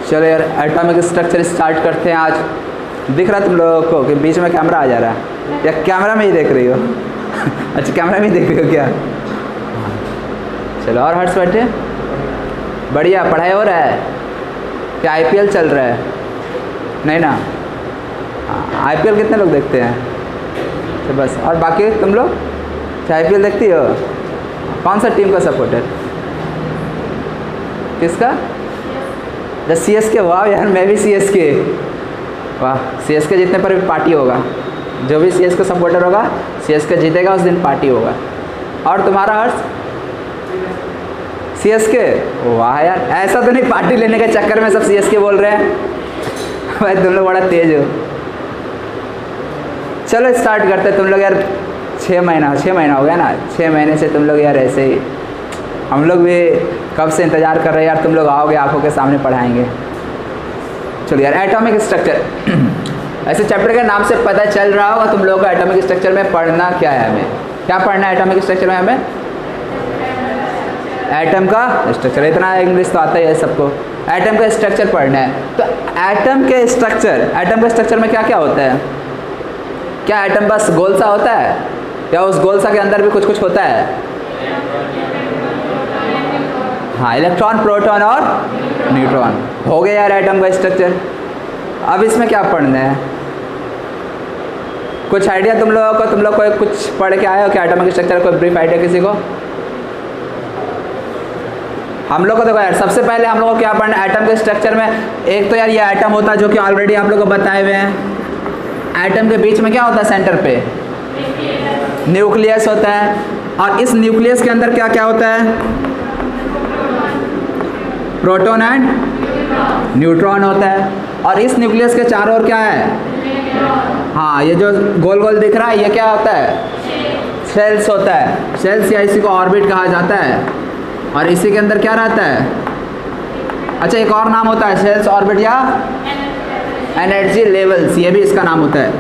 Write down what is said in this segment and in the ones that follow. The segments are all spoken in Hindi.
चलो यार एटॉमिक स्ट्रक्चर स्टार्ट करते हैं आज। दिख रहा है तुम लोगों को कि बीच में कैमरा आ जा रहा है, या कैमरा में ही देख रही हो? अच्छा कैमरा में ही देख रही हो क्या? चलो और हर्ष बैठे। बढ़िया पढ़ाई हो रहा है क्या? आईपीएल चल रहा है नहीं ना? आईपीएल कितने लोग देखते हैं? तो बस, और बाकी तुम लोग क्या आईपीएल देखती हो? कौन सा टीम का सपोर्टर? किसका? सीएसके। वाह यार मैं भी सीएसके। वाह, सीएसके जीतने पर भी पार्टी होगा। जो भी सीएसके सपोर्टर होगा, सीएसके जीतेगा उस दिन पार्टी होगा। और तुम्हारा हर्ष? सीएसके। वाह यार, ऐसा तो नहीं पार्टी लेने के चक्कर में सब सीएसके बोल रहे हैं? भाई तुम लोग बड़ा तेज हो। चलो स्टार्ट करते हैं। तुम लोग यार 6 महीना हो गया ना, 6 महीने से तुम लोग यार ऐसे ही, हम लोग भी कब से इंतज़ार कर रहे हैं यार, तुम लोग आओगे आंखों के सामने पढ़ाएंगे। चलो यार एटॉमिक स्ट्रक्चर, ऐसे चैप्टर के नाम से पता चल रहा होगा तुम लोगों को एटॉमिक स्ट्रक्चर में पढ़ना क्या है। हमें क्या पढ़ना है एटॉमिक स्ट्रक्चर में? हमें एटम का स्ट्रक्चर, इतना इंग्लिश तो आता ही है सबको। एटम का स्ट्रक्चर पढ़ना है। तो एटम के स्ट्रक्चर में क्या क्या होता है? क्या एटम बस गोल सा होता है, या उस गोल सा के अंदर भी कुछ कुछ होता है? हाँ, इलेक्ट्रॉन, प्रोटॉन और न्यूट्रॉन। हो गया यार एटम का स्ट्रक्चर। अब इसमें क्या पढ़ना है? कुछ आइडिया तुम लोगों को? तुम लोग कोई कुछ पढ़ के आए हो क्या एटॉमिक स्ट्रक्चर? कोई ब्रीफ आइडिया किसी को? हम लोग को देखो यार, सबसे पहले हम लोग को क्या पढ़ना है एटम के स्ट्रक्चर में? एक तो यार ये एटम होता है जो कि ऑलरेडी आप लोग को बताए हुए हैं। एटम के बीच में क्या होता है? सेंटर पे न्यूक्लियस होता है, और इस न्यूक्लियस के अंदर क्या क्या होता है? प्रोटॉन एंड न्यूट्रॉन होता है। और इस न्यूक्लियस के चारों ओर क्या है? हाँ, ये जो गोल गोल दिख रहा है ये क्या होता है? शेल्स होता है। शेल्स या इसी को ऑर्बिट कहा जाता है। और इसी के अंदर क्या रहता है? अच्छा एक और नाम होता है शेल्स, ऑर्बिट या एनर्जी लेवल्स, ये भी इसका नाम होता है,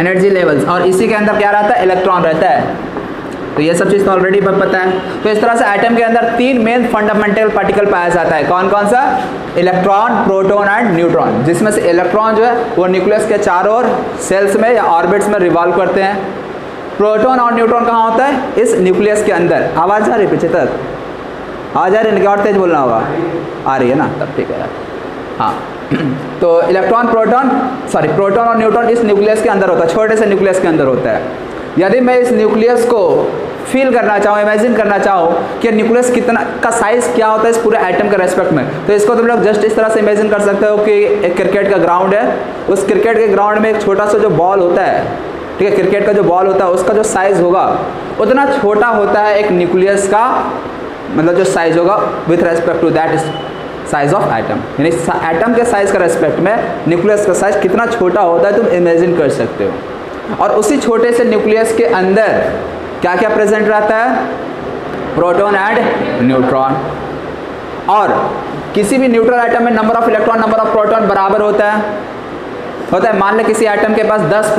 एनर्जी लेवल्स। और इसी के अंदर क्या रहता है? इलेक्ट्रॉन रहता है। तो ये सब चीज़ तो ऑलरेडी पता है। तो इस तरह से एटम के अंदर 3 मेन फंडामेंटल पार्टिकल पाया जाता है। कौन कौन सा? Electron, proton and neutron. जिसमें से इलेक्ट्रॉन जो है वो न्यूक्लियस के चारों ओर सेल्स में या ऑर्बिट्स में रिवॉल्व करते हैं। प्रोटॉन और न्यूट्रॉन कहाँ होता है? इस न्यूक्लियस के अंदर। आवाज़ आ रही पीछे तक? आवाज़ आ रही है? और तेज बोलना होगा। आ रही है ना? तब ठीक है यार। हाँ तो प्रोटॉन और न्यूट्रॉन इस न्यूक्लियस के अंदर होता है, छोटे से न्यूक्लियस के अंदर होता है। यदि मैं इस न्यूक्लियस को फील करना चाहूँ, इमेजिन करना चाहूँ कि न्यूक्लियस कितना का साइज़ क्या होता है इस पूरे एटम के रेस्पेक्ट में, तो इसको तुम लोग जस्ट इस तरह से इमेजिन कर सकते हो कि एक क्रिकेट का ग्राउंड है। उस क्रिकेट के ग्राउंड में एक छोटा सा जो बॉल होता है, ठीक है, क्रिकेट का जो बॉल होता है उसका जो साइज़ होगा उतना छोटा होता है एक न्यूक्लियस का, मतलब जो साइज़ होगा with respect to that size of atom. यानी एटम के साइज़ का रेस्पेक्ट में न्यूक्लियस का साइज़ कितना छोटा होता है तुम इमेजिन कर सकते हो। और उसी छोटे से न्यूक्लियस के अंदर क्या क्या प्रेजेंट रहता है? Proton and neutron. और किसी भी न्यूट्रल एटम में number of electron, number of proton बराबर होता है। मान ले किसी एटम के पास 10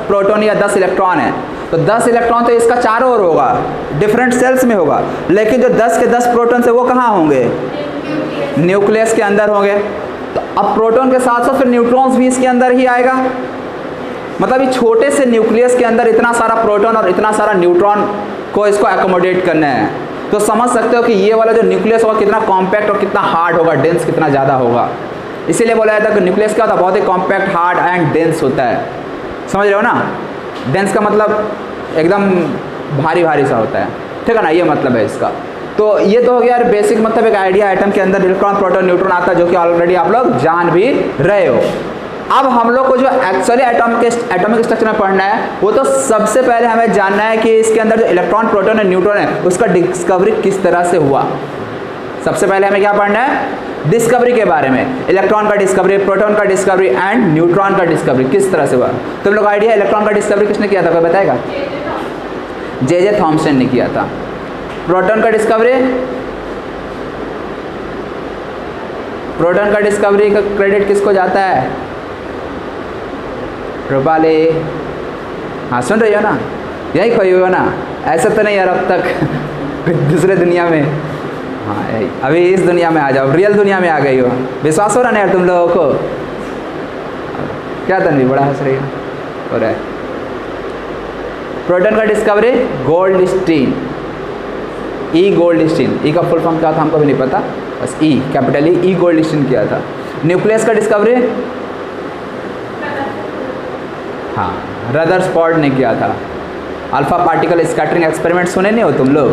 प्रोटॉन या 10 इलेक्ट्रॉन है, तो 10 इलेक्ट्रॉन तो इसका चारों ओर होगा, डिफरेंट सेल्स में होगा। लेकिन जो 10 के 10 प्रोटॉन से वो कहाँ होंगे? न्यूक्लियस के अंदर होंगे। तो अब प्रोटॉन के साथ साथ फिर न्यूट्रॉन्स भी इसके अंदर ही आएगा। मतलब ये छोटे से न्यूक्लियस के अंदर इतना सारा प्रोटॉन और इतना सारा न्यूट्रॉन को इसको एकोमोडेट करना है। तो समझ सकते हो कि ये वाला जो न्यूक्लियस होगा कितना कॉम्पैक्ट और कितना हार्ड होगा, डेंस कितना ज़्यादा होगा। इसीलिए बोला जाता है कि न्यूक्लियस क्या होता है? बहुत ही कॉम्पैक्ट, हार्ड एंड डेंस होता है। समझ रहे हो ना? डेंस का मतलब एकदम भारी भारी सा होता है, ठीक है ना? ये मतलब है इसका। तो ये तो हो गया यार बेसिक, मतलब एक आइडिया एटम के अंदर इलेक्ट्रॉन, प्रोटॉन, न्यूट्रॉन आता है, जो कि ऑलरेडी आप लोग जान भी रहे हो। अब हम लोग को जो एक्चुअली एटॉमिक स्ट्रक्चर में पढ़ना है वो तो सबसे पहले हमें जानना है कि इसके अंदर जो इलेक्ट्रॉन, प्रोटॉन और न्यूट्रॉन है उसका डिस्कवरी किस तरह से हुआ। सबसे पहले हमें क्या पढ़ना है? डिस्कवरी के बारे में। इलेक्ट्रॉन का डिस्कवरी, प्रोटॉन का डिस्कवरी एंड न्यूट्रॉन का डिस्कवरी किस तरह से हुआ। तुम लोग आइडिया इलेक्ट्रॉन का डिस्कवरी किसने किया था, कोई बताएगा? जे थॉमसन ने किया था। प्रोटॉन का डिस्कवरी का क्रेडिट किसको जाता है? रूपाली। हाँ सुन रही हो ना? यही खोई हो ना? ऐसा तो नहीं यार अब तक दूसरे दुनिया में? हाँ यही, अभी इस दुनिया में आ जाओ, रियल दुनिया में आ गई हो। विश्वास हो रहा ना यार तुम लोगों को? क्या तन्वी बड़ा हंस रही हो रहा है? प्रोटॉन का डिस्कवरी गोल्डस्टीन, ई गोल्डस्टीन, ई का फुल फॉर्म क्या था हमको भी नहीं पता, बस ई कैपिटल ई गोल्डस्टीन किया था। न्यूक्लियस का डिस्कवरी हाँ रदरफोर्ड ने किया था। अल्फा पार्टिकल स्कैटरिंग एक्सपेरिमेंट सुने नहीं हो तुम लोग?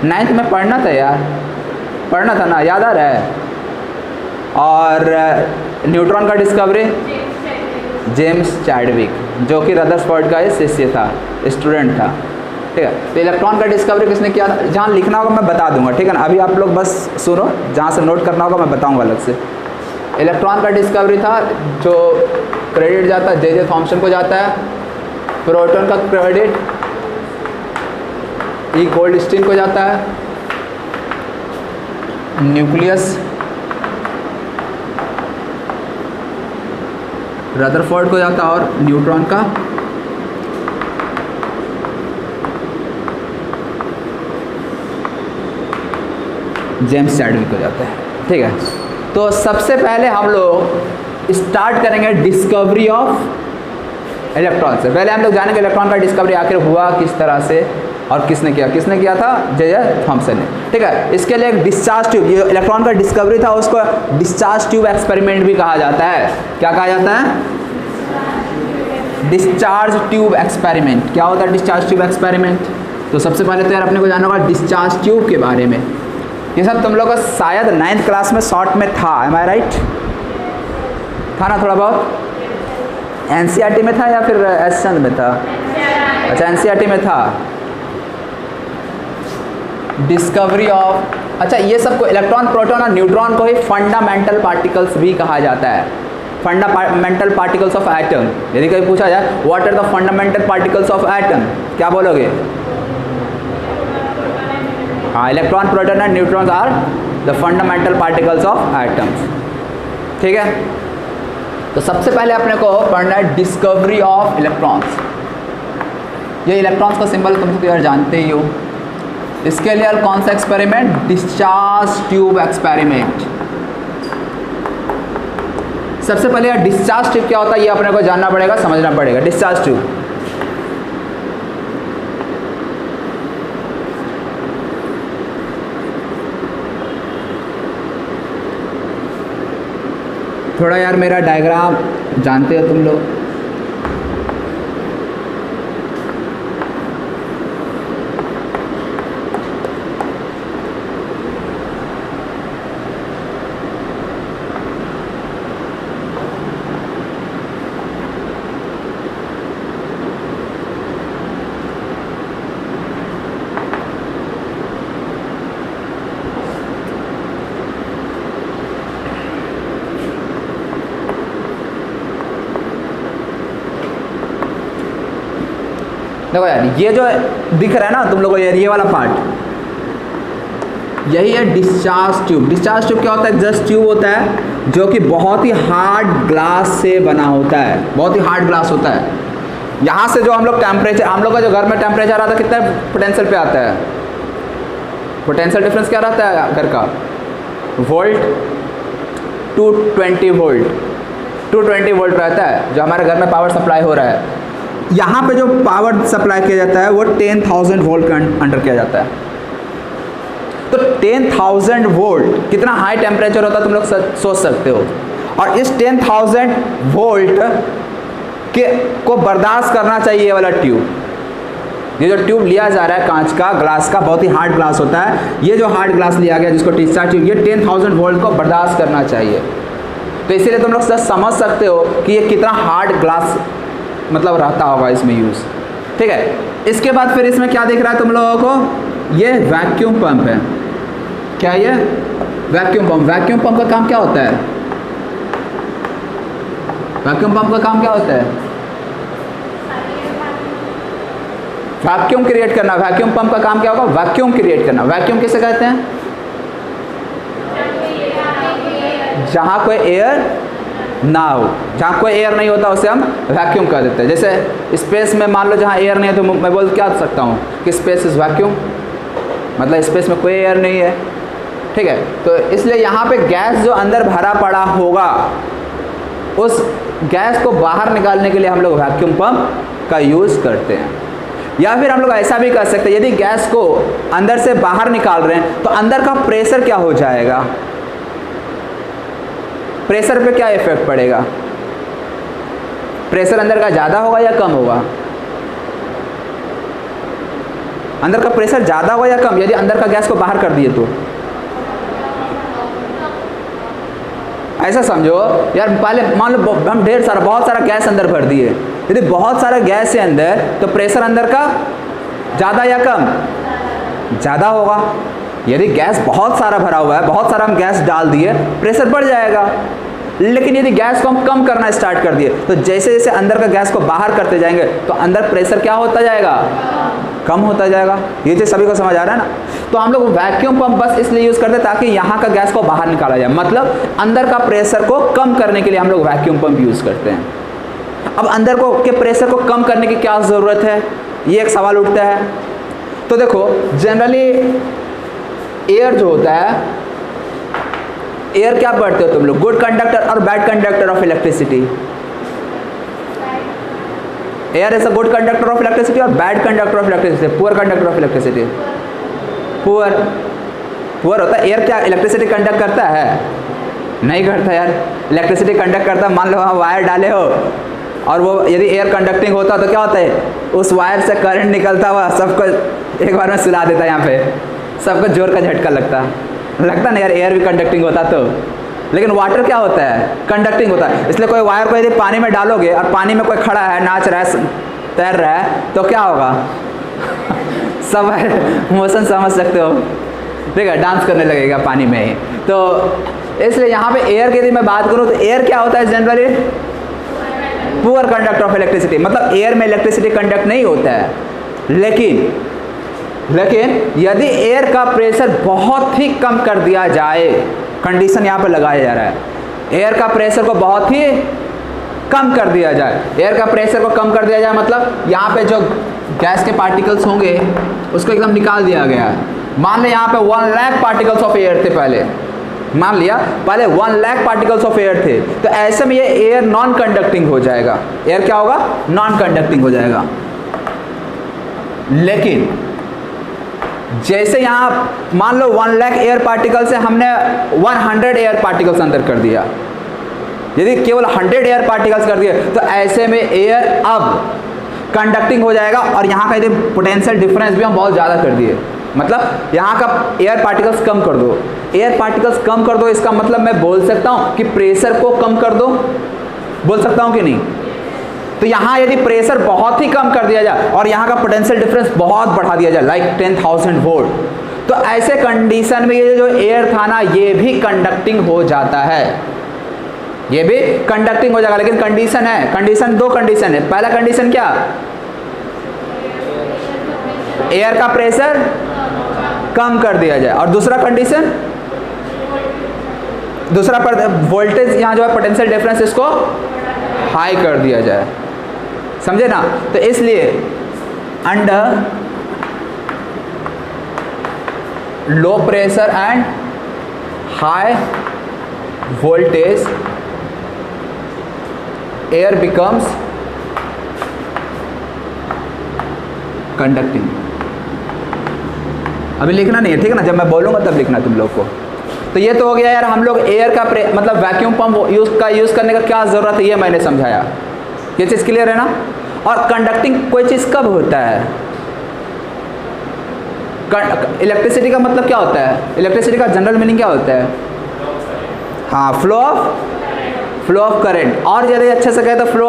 9th में पढ़ना था यार, पढ़ना था ना, याद आ रहा है? और न्यूट्रॉन का डिस्कवरी जेम्स चैडविक, जो कि रदरफोर्ड का शिष्य था, स्टूडेंट था। ठीक है, तो इलेक्ट्रॉन का डिस्कवरी किसने किया था? जहाँ लिखना होगा मैं बता दूंगा, ठीक है ना? अभी आप लोग बस सुनो, जहाँ से नोट करना होगा मैं बताऊंगा अलग से। इलेक्ट्रॉन का डिस्कवरी था, जो क्रेडिट जाता है जे थॉम्सन को जाता है। प्रोटॉन का क्रेडिट ई गोल्डस्टीन को जाता है। न्यूक्लियस रदरफोर्ड को जाता है, और न्यूट्रॉन का जेम्स चैडविक को जाता है। ठीक है, तो सबसे पहले हम लोग स्टार्ट करेंगे डिस्कवरी ऑफ इलेक्ट्रॉन से। पहले हम लोग जानेंगे इलेक्ट्रॉन का डिस्कवरी आखिर हुआ किस तरह से और किसने किया था? जे थॉम्सन ने। ठीक है, इसके लिए एक डिस्चार्ज ट्यूब, ये इलेक्ट्रॉन का डिस्कवरी था, उसको डिस्चार्ज ट्यूब एक्सपेरिमेंट भी कहा जाता है। क्या कहा जाता है? Discharge tube experiment. क्या होता है डिस्चार्ज ट्यूब एक्सपेरिमेंट? तो सबसे पहले तो यार अपने को जानना होगा डिस्चार्ज ट्यूब के बारे में। ये सब तुम लोग का शायद 9th क्लास में शॉर्ट में था, एम आई राइट? था ना थोड़ा बहुत? एनसीईआरटी में था या फिर एस चंद में था? अच्छा एनसीईआरटी में था। डिस्कवरी ऑफ, अच्छा ये सबको इलेक्ट्रॉन प्रोटॉन और न्यूट्रॉन को ही फंडामेंटल पार्टिकल्स भी कहा जाता है। Fundamental particles of atom. यदि कभी पूछा जाए what are the fundamental particles of atom, क्या बोलोगे? हाँ, electron proton and neutrons are the fundamental particles of atoms. ठीक है, तो सबसे पहले अपने को पढ़ना है डिस्कवरी ऑफ इलेक्ट्रॉन्स। ये इलेक्ट्रॉन्स का सिंबल तुम तो यार जानते ही हो। इसके लिए कौन सा एक्सपेरिमेंट? Discharge tube experiment. सबसे पहले यार डिस्चार्ज ट्यूब क्या होता है ये अपने को जानना पड़ेगा, समझना पड़ेगा। डिस्चार्ज ट्यूब थोड़ा यार मेरा डायग्राम जानते हो तुम लोग? देखो यार, ये जो दिख रहा है ना तुम लोगों को, ये वाला पार्ट, यही है डिस्चार्ज ट्यूब। डिस्चार्ज ट्यूब क्या होता है? जस्ट ट्यूब होता है जो कि बहुत ही हार्ड ग्लास से बना होता है, बहुत ही हार्ड ग्लास होता है। यहाँ से जो हम लोग टेम्परेचर, हम लोग का जो घर में टेम्परेचर आता है कितना पोटेंशियल पे आता है? पोटेंशियल डिफरेंस क्या रहता है घर का? वोल्ट 220 वोल्ट, 220 वोल्ट रहता है जो हमारे घर में पावर सप्लाई हो रहा है। यहाँ पे जो पावर सप्लाई किया जाता है वो 10,000 वोल्ट के अंडर किया जाता है। तो 10,000 वोल्ट कितना हाई टेम्परेचर होता है तुम लोग सोच सकते हो। और इस 10,000 वोल्ट के को बर्दाश्त करना चाहिए ये वाला ट्यूब। ये जो ट्यूब लिया जा रहा है कांच का, ग्लास का, बहुत ही हार्ड ग्लास होता है। ये जो हार्ड ग्लास लिया गया जिसको डिस्चार्ज ट्यूब, ये 10,000 वोल्ट को बर्दाश्त करना चाहिए। तो इसीलिए तुम लोग समझ सकते हो कि ये कितना हार्ड ग्लास मतलब रहता होगा इसमें यूज़। ठीक है, इसके बाद फिर इसमें क्या दिख रहा है तुम लोगों को? ये वैक्यूम पंप है। क्या ये? Vacuum pump. वैक्यूम पंप का काम क्या होता है? वैक्यूम पंप का काम क्या होता है? वैक्यूम क्रिएट करना। वैक्यूम पंप का काम क्या होगा? वैक्यूम क्रिएट करना। वैक्यूम किसे कहते हैं? जहाँ कोई एयर ना हो, जहाँ कोई एयर नहीं होता उसे हम वैक्यूम कह देते हैं। जैसे स्पेस में मान लो जहाँ एयर नहीं है तो मैं बोल क्या सकता हूँ कि स्पेस इज वैक्यूम, मतलब स्पेस में कोई एयर नहीं है। ठीक है। तो इसलिए यहाँ पे गैस जो अंदर भरा पड़ा होगा उस गैस को बाहर निकालने के लिए हम लोग वैक्यूम पंप का यूज़ करते हैं। या फिर हम लोग ऐसा भी कर सकते हैं, यदि गैस को अंदर से बाहर निकाल रहे हैं तो अंदर का प्रेशर क्या हो जाएगा, प्रेशर पे क्या इफेक्ट पड़ेगा, प्रेशर अंदर का ज़्यादा होगा या कम होगा, अंदर का प्रेशर ज़्यादा होगा या कम यदि अंदर का गैस को बाहर कर दिए तो। ऐसा समझो यार, पहले मान लो हम बहुत सारा गैस अंदर भर दिए, यदि बहुत सारा गैस है अंदर तो प्रेशर अंदर का ज़्यादा या कम, ज़्यादा होगा। यदि गैस बहुत सारा भरा हुआ है, बहुत सारा हम गैस डाल दिए, प्रेशर बढ़ जाएगा। लेकिन यदि गैस को हम कम करना स्टार्ट कर दिए तो जैसे जैसे अंदर का गैस को बाहर करते जाएंगे तो अंदर प्रेशर क्या होता जाएगा, कम होता जाएगा। ये चीज़ सभी को समझ आ रहा है ना। तो हम लोग वैक्यूम पंप बस इसलिए यूज़ करते हैं ताकि यहाँ का गैस को बाहर निकाला जाए, मतलब अंदर का प्रेशर को कम करने के लिए हम लोग वैक्यूम पंप यूज़ करते हैं। अब अंदर को के प्रेशर को कम करने की क्या ज़रूरत है, ये एक सवाल उठता है। तो देखो जनरली एयर जो होता है, एयर क्या पढ़ते हो तुम लोग, गुड कंडक्टर और bad conductor of electricity. Air is a good conductor of electricity और bad conductor of electricity, poor conductor of electricity. Poor होता है। एयर क्या इलेक्ट्रिसिटी कंडक्ट करता है, नहीं करता यार। इलेक्ट्रिसिटी कंडक्ट करता है, मान लो वहाँ वायर डाले हो और वो यदि एयर कंडक्टिंग होता तो क्या होता है, उस वायर से करंट निकलता हुआ सबको एक बार में सुला देता है, यहाँ पे सबको जोर का झटका लगता ना यार, एयर भी कंडक्टिंग होता तो। लेकिन वाटर क्या होता है, कंडक्टिंग होता है। इसलिए कोई वायर को यदि पानी में डालोगे और पानी में कोई खड़ा है, नाच रहा है, तैर रहा है, तो क्या होगा सब मोशन समझ सकते हो, ठीक है, डांस करने लगेगा पानी में ही। तो इसलिए यहाँ पे एयर की यदि मैं बात करूँ तो एयर क्या होता है generally, poor conductor of electricity, मतलब एयर में इलेक्ट्रिसिटी कंडक्ट नहीं होता है। लेकिन यदि एयर का प्रेशर बहुत ही कम कर दिया जाए, कंडीशन यहाँ पे लगाया जा रहा है, एयर का प्रेशर को बहुत ही कम कर दिया जाए। एयर का प्रेशर को कम कर दिया जाए मतलब यहाँ पे जो गैस के पार्टिकल्स होंगे उसको एकदम निकाल दिया गया है। मान लो यहाँ पे 1 लाख पार्टिकल्स ऑफ एयर थे पहले, मान लिया पहले 1 लाख पार्टिकल्स ऑफ एयर थे, तो ऐसे में ये एयर नॉन कंडक्टिंग हो जाएगा। एयर क्या होगा, नॉन कंडक्टिंग हो जाएगा। लेकिन जैसे यहाँ मान लो 1 लाख एयर पार्टिकल से हमने 100 एयर पार्टिकल्स अंदर कर दिया, यदि केवल 100 एयर पार्टिकल्स कर दिए तो ऐसे में एयर अब कंडक्टिंग हो जाएगा। और यहाँ का यदि पोटेंशियल डिफरेंस भी हम बहुत ज़्यादा कर दिए, मतलब यहाँ का एयर पार्टिकल्स कम कर दो, एयर पार्टिकल्स कम कर दो, इसका मतलब मैं बोल सकता हूँ कि प्रेशर को कम कर दो, बोल सकता हूँ कि नहीं। तो यहाँ यदि प्रेशर बहुत ही कम कर दिया जाए और यहाँ का पोटेंशियल डिफरेंस बहुत बढ़ा दिया जाए, लाइक 10,000 वोल्ट, तो ऐसे कंडीशन में ये जो एयर था ना, ये भी कंडक्टिंग हो जाता है, ये भी कंडक्टिंग हो जाएगा। लेकिन कंडीशन है, कंडीशन 2 कंडीशन है। पहला कंडीशन क्या, एयर का प्रेशर कम कर दिया जाए, और दूसरा कंडीशन, दूसरा वोल्टेज यहाँ जो है पोटेंशियल डिफरेंस इसको हाई कर दिया जाए, समझे ना। तो इसलिए under low pressure and high voltage air becomes conducting. अभी लिखना नहीं है, ठीक है ना, जब मैं बोलूंगा तब लिखना तुम लोग को। तो ये तो हो गया यार, हम लोग एयर का मतलब वैक्यूम पंप यूज़ करने का क्या ज़रूरत है, ये मैंने समझाया। ये चीज़ क्लियर है ना। और कंडक्टिंग कोई चीज़ कब होता है, इलेक्ट्रिसिटी का मतलब क्या होता है, इलेक्ट्रिसिटी का जनरल मीनिंग क्या होता है, हाँ, फ्लो ऑफ करंट, और यदि अच्छे से कहे तो फ्लो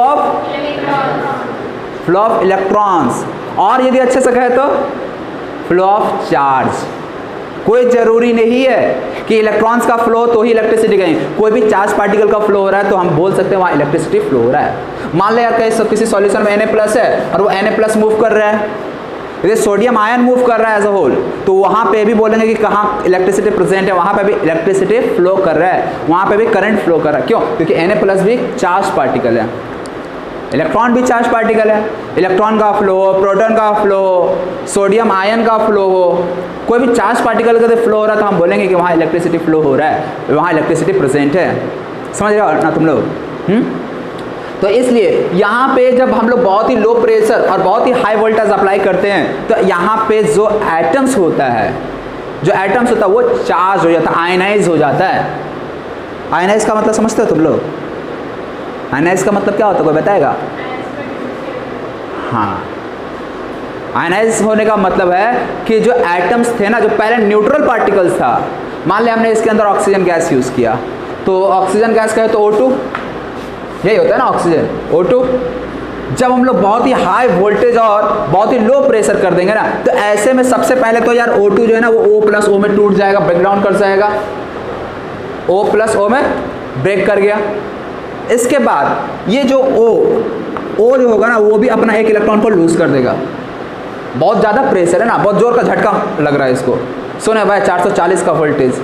ऑफ इलेक्ट्रॉन्स, और यदि अच्छे से कहे तो फ्लो ऑफ चार्ज। कोई ज़रूरी नहीं है कि इलेक्ट्रॉन्स का फ्लो तो ही इलेक्ट्रिसिटी कहीं, कोई भी चार्ज पार्टिकल का फ्लो हो रहा है तो हम बोल सकते हैं वहाँ इलेक्ट्रिसिटी फ्लो हो रहा है। मान लो यार किसी सॉल्यूशन में Na+ है और वो Na+ मूव कर रहा है, यदि सोडियम आयन मूव कर रहा है एज अ होल, तो वहाँ पे भी बोलेंगे कि कहाँ इलेक्ट्रिसिटी प्रेजेंट है, वहाँ पे भी इलेक्ट्रिसिटी फ्लो कर रहा है, वहाँ पे भी करंट फ्लो कर रहा है। क्यों, क्योंकि Na+ भी चार्ज पार्टिकल है। इलेक्ट्रॉन भी चार्ज पार्टिकल है, इलेक्ट्रॉन का फ्लो हो, प्रोटॉन का फ्लो हो, सोडियम आयन का फ्लो हो, कोई भी चार्ज पार्टिकल का फ्लो हो रहा है तो हम बोलेंगे कि वहाँ इलेक्ट्रिसिटी फ्लो हो रहा है, वहाँ इलेक्ट्रिसिटी प्रेजेंट है। समझ रहे हो ना तुम लोग? तो इसलिए यहाँ पे जब हम लोग बहुत ही लो प्रेशर और बहुत ही हाई वोल्टेज अप्लाई करते हैं तो यहाँ पे जो एटम्स होता है, जो एटम्स होता है वो चार्ज हो जाता है, आयनाइज हो जाता है। आयनाइज का मतलब समझते हो तुम लोग? आयनाइज का मतलब क्या होता है, कोई बताएगा? हाँ, आयनाइज होने का मतलब है कि जो एटम्स थे ना, जो पहले न्यूट्रल पार्टिकल्स था, मान लिया हमने इसके अंदर ऑक्सीजन गैस यूज़ किया, तो ऑक्सीजन गैस का है तो O2, यही होता है ना ऑक्सीजन, O2। जब हम लोग बहुत ही हाई वोल्टेज और बहुत ही लो प्रेशर कर देंगे ना, तो ऐसे में सबसे पहले तो यार O2 जो है ना वो O+O में टूट जाएगा, ब्रेकडाउन कर जाएगा, O+O में ब्रेक कर गया। इसके बाद ये जो O जो होगा ना वो भी अपना एक इलेक्ट्रॉन को लूज कर देगा। बहुत ज़्यादा प्रेशर है ना, बहुत जोर का झटका लग रहा है इसको, सुने भाई 440 का वोल्टेज,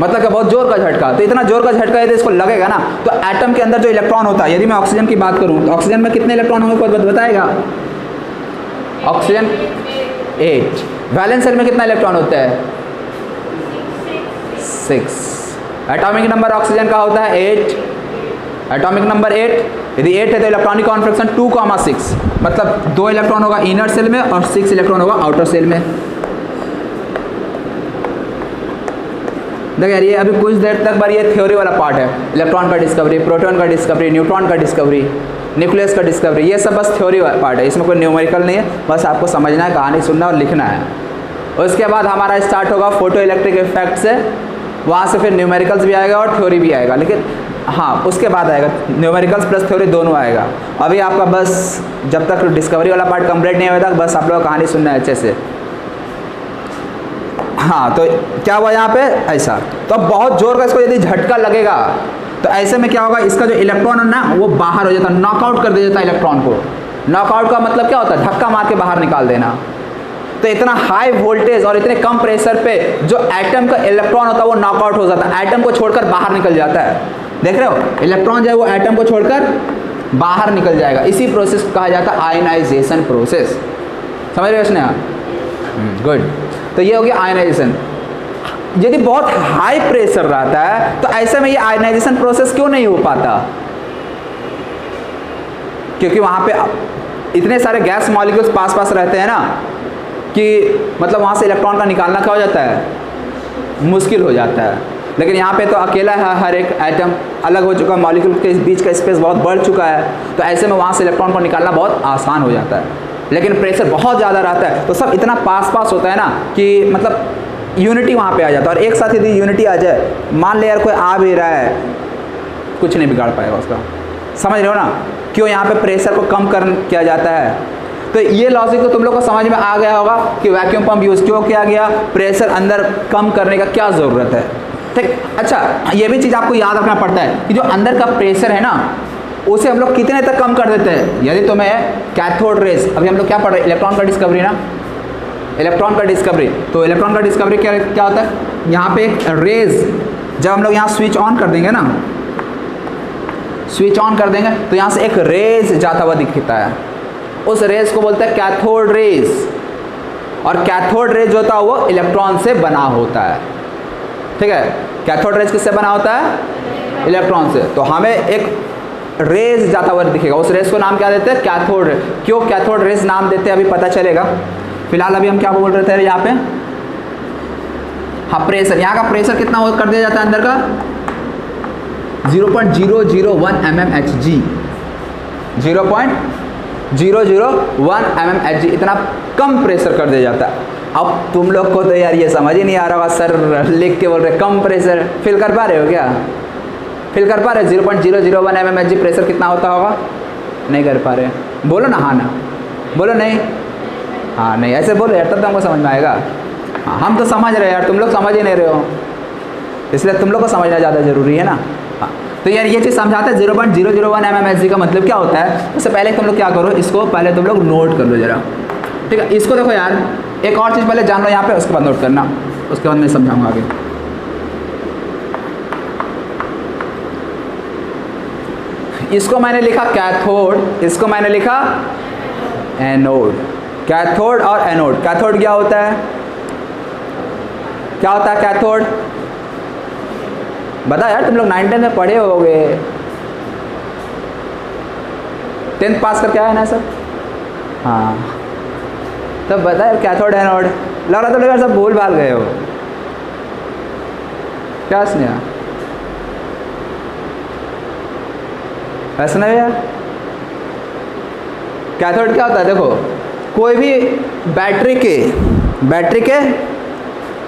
मतलब कि बहुत जोर का झटका। तो इतना जोर का झटका है तो इसको लगेगा ना, तो एटम के अंदर जो इलेक्ट्रॉन होता है, यदि मैं ऑक्सीजन की बात करूं तो ऑक्सीजन में कितने इलेक्ट्रॉन होंगे कोई बताएगा? ऑक्सीजन 8, वैलेंस शेल में कितना इलेक्ट्रॉन होता है? 6। एटॉमिक नंबर ऑक्सीजन का होता है 8, एटॉमिक नंबर 8। यदि 8 है तो इलेक्ट्रॉनिक कॉन्फिगरेशन 2,6, मतलब 2 इलेक्ट्रॉन होगा इनर सेल में और 6 इलेक्ट्रॉन होगा आउटर सेल में। देखिए यार ये अभी कुछ देर तक बार ये थ्योरी वाला पार्ट है, इलेक्ट्रॉन का डिस्कवरी, प्रोटॉन का डिस्कवरी, न्यूट्रॉन का डिस्कवरी, न्यूक्लियस का डिस्कवरी, ये सब बस थ्योरी वाला पार्ट है, इसमें कोई न्यूमेरिकल नहीं है, बस आपको समझना है, कहानी सुनना और लिखना है। उसके बाद हमारा स्टार्ट होगा फोटो इलेक्ट्रिक इफेक्ट से, वहाँ से फिर न्यूमेरिकल्स भी आएगा और थ्योरी भी आएगा, लेकिन हाँ उसके बाद आएगा न्यूमेरिकल्स प्लस थ्योरी दोनों आएगा। अभी आपका बस जब तक डिस्कवरी वाला पार्ट कंप्लीट नहीं होता बस आप लोग कहानी सुनना है अच्छे से। हाँ तो क्या हुआ यहाँ पे ऐसा, तो अब बहुत जोर का इसको यदि झटका लगेगा तो ऐसे में क्या होगा, इसका जो इलेक्ट्रॉन है ना वो बाहर हो जाता है, नॉकआउट कर दे जाता है इलेक्ट्रॉन को। नॉकआउट का मतलब क्या होता है? धक्का मार के बाहर निकाल देना। तो इतना हाई वोल्टेज और इतने कम प्रेशर पे जो एटम का इलेक्ट्रॉन होता है वो नॉकआउट हो जाता है, एटम को छोड़कर बाहर निकल जाता है। देख रहे हो, इलेक्ट्रॉन जो है वो एटम को छोड़कर बाहर निकल जाएगा। इसी प्रोसेस को कहा जाता है आयनाइजेशन प्रोसेस। समझ रहे हो इसने? गुड। तो ये हो गया आयनाइजेशन। यदि बहुत हाई प्रेशर रहता है तो ऐसे में ये आयनाइजेशन प्रोसेस क्यों नहीं हो पाता? क्योंकि वहाँ पे इतने सारे गैस मॉलिक्यूल्स पास पास रहते हैं ना कि मतलब वहाँ से इलेक्ट्रॉन का निकालना क्या हो जाता है? मुश्किल हो जाता है। लेकिन यहाँ पे तो अकेला है, हर एक एटम अलग हो चुका है, मॉलिक्यूल के बीच का स्पेस बहुत बढ़ चुका है, तो ऐसे में वहाँ से इलेक्ट्रॉन को निकालना बहुत आसान हो जाता है। लेकिन प्रेशर बहुत ज़्यादा रहता है तो सब इतना पास पास होता है ना कि मतलब यूनिटी वहाँ पे आ जाता है। और एक साथ यदि यूनिटी आ जाए, मान ले यार कोई आ भी रहा है, कुछ नहीं बिगाड़ पाएगा उसका। समझ रहे हो ना क्यों यहाँ पे प्रेशर को कम किया जाता है? तो ये लॉजिक तो तुम लोग को समझ में आ गया होगा कि वैक्यूम पंप यूज़ क्यों किया गया, प्रेशर अंदर कम करने का क्या ज़रूरत है। ठीक, अच्छा ये भी चीज़ आपको याद रखना पड़ता है कि जो अंदर का प्रेशर है ना उसे हम लोग कितने तक कम कर देते हैं। यदि तुम्हें कैथोड रेज, अभी हम लोग क्या पढ़ रहे हैं? इलेक्ट्रॉन का डिस्कवरी ना, इलेक्ट्रॉन का डिस्कवरी। तो इलेक्ट्रॉन का डिस्कवरी क्या होता है? यहाँ पे एक रेज, जब हम लोग यहाँ स्विच ऑन कर देंगे ना, स्विच ऑन कर देंगे तो यहाँ से एक रेज जाता हुआ दिखता है, उस रेज को बोलते हैं कैथोड रेज। और कैथोड रेज जो होता है वो इलेक्ट्रॉन से बना होता है। ठीक है, कैथोड रेज किससे बना होता है? इलेक्ट्रॉन से। तो हमें एक रेज जाता हुआ दिखेगा, उस रेज को नाम क्या देते हैं? कैथोड। क्यों कैथोड रेज नाम देते हैं अभी पता चलेगा। फिलहाल अभी हम क्या बोल रहे थे यहाँ पे? हाँ प्रेशर, यहाँ का प्रेशर कितना कर दिया जाता है अंदर का? 0.001 mmHg, 0.001 mmHg, इतना कम प्रेशर कर दिया जाता है। अब तुम लोग को तो यार ये समझ ही नहीं आ रहा होगा, सर लिख के बोल रहे कम प्रेशर, फील कर पा रहे हो क्या? फील कर पा रहे? 0.001 mmHg प्रेशर कितना होता होगा? नहीं कर पा रहे? बोलो ना हाँ ना, बोलो नहीं, हाँ नहीं, ऐसे बोलो यार तब तो हमको समझ में आएगा। हाँ हम तो समझ रहे हैं यार, तुम लोग समझ ही नहीं रहे हो, इसलिए तुम लोग को समझना ज़्यादा ज़रूरी है ना। हाँ तो यार ये चीज़ समझाते हैं 0.001 mmHg का मतलब क्या होता है। उससे पहले तुम लोग क्या करो, इसको पहले तुम लोग नोट कर लो जरा। ठीक है, इसको देखो यार, एक और चीज़ पहले जान लो यहाँ पे, उसके बाद नोट करना, उसके बाद मैं समझाऊंगा आगे। इसको मैंने लिखा कैथोड, इसको मैंने लिखा एनोड। कैथोड और एनोड। कैथोड क्या होता है, क्या होता है कैथोड? बता यार, तुम लोग 9th में पढ़े होगे, 10th पास करके आए ना सर? हाँ, तो बता यार कैथोड एनोड। लग रहा तो लोग सब भूल भाल गए हो क्या स्नेहा? ऐसा नहीं यार। कैथोड क्या होता है? देखो, कोई भी बैटरी के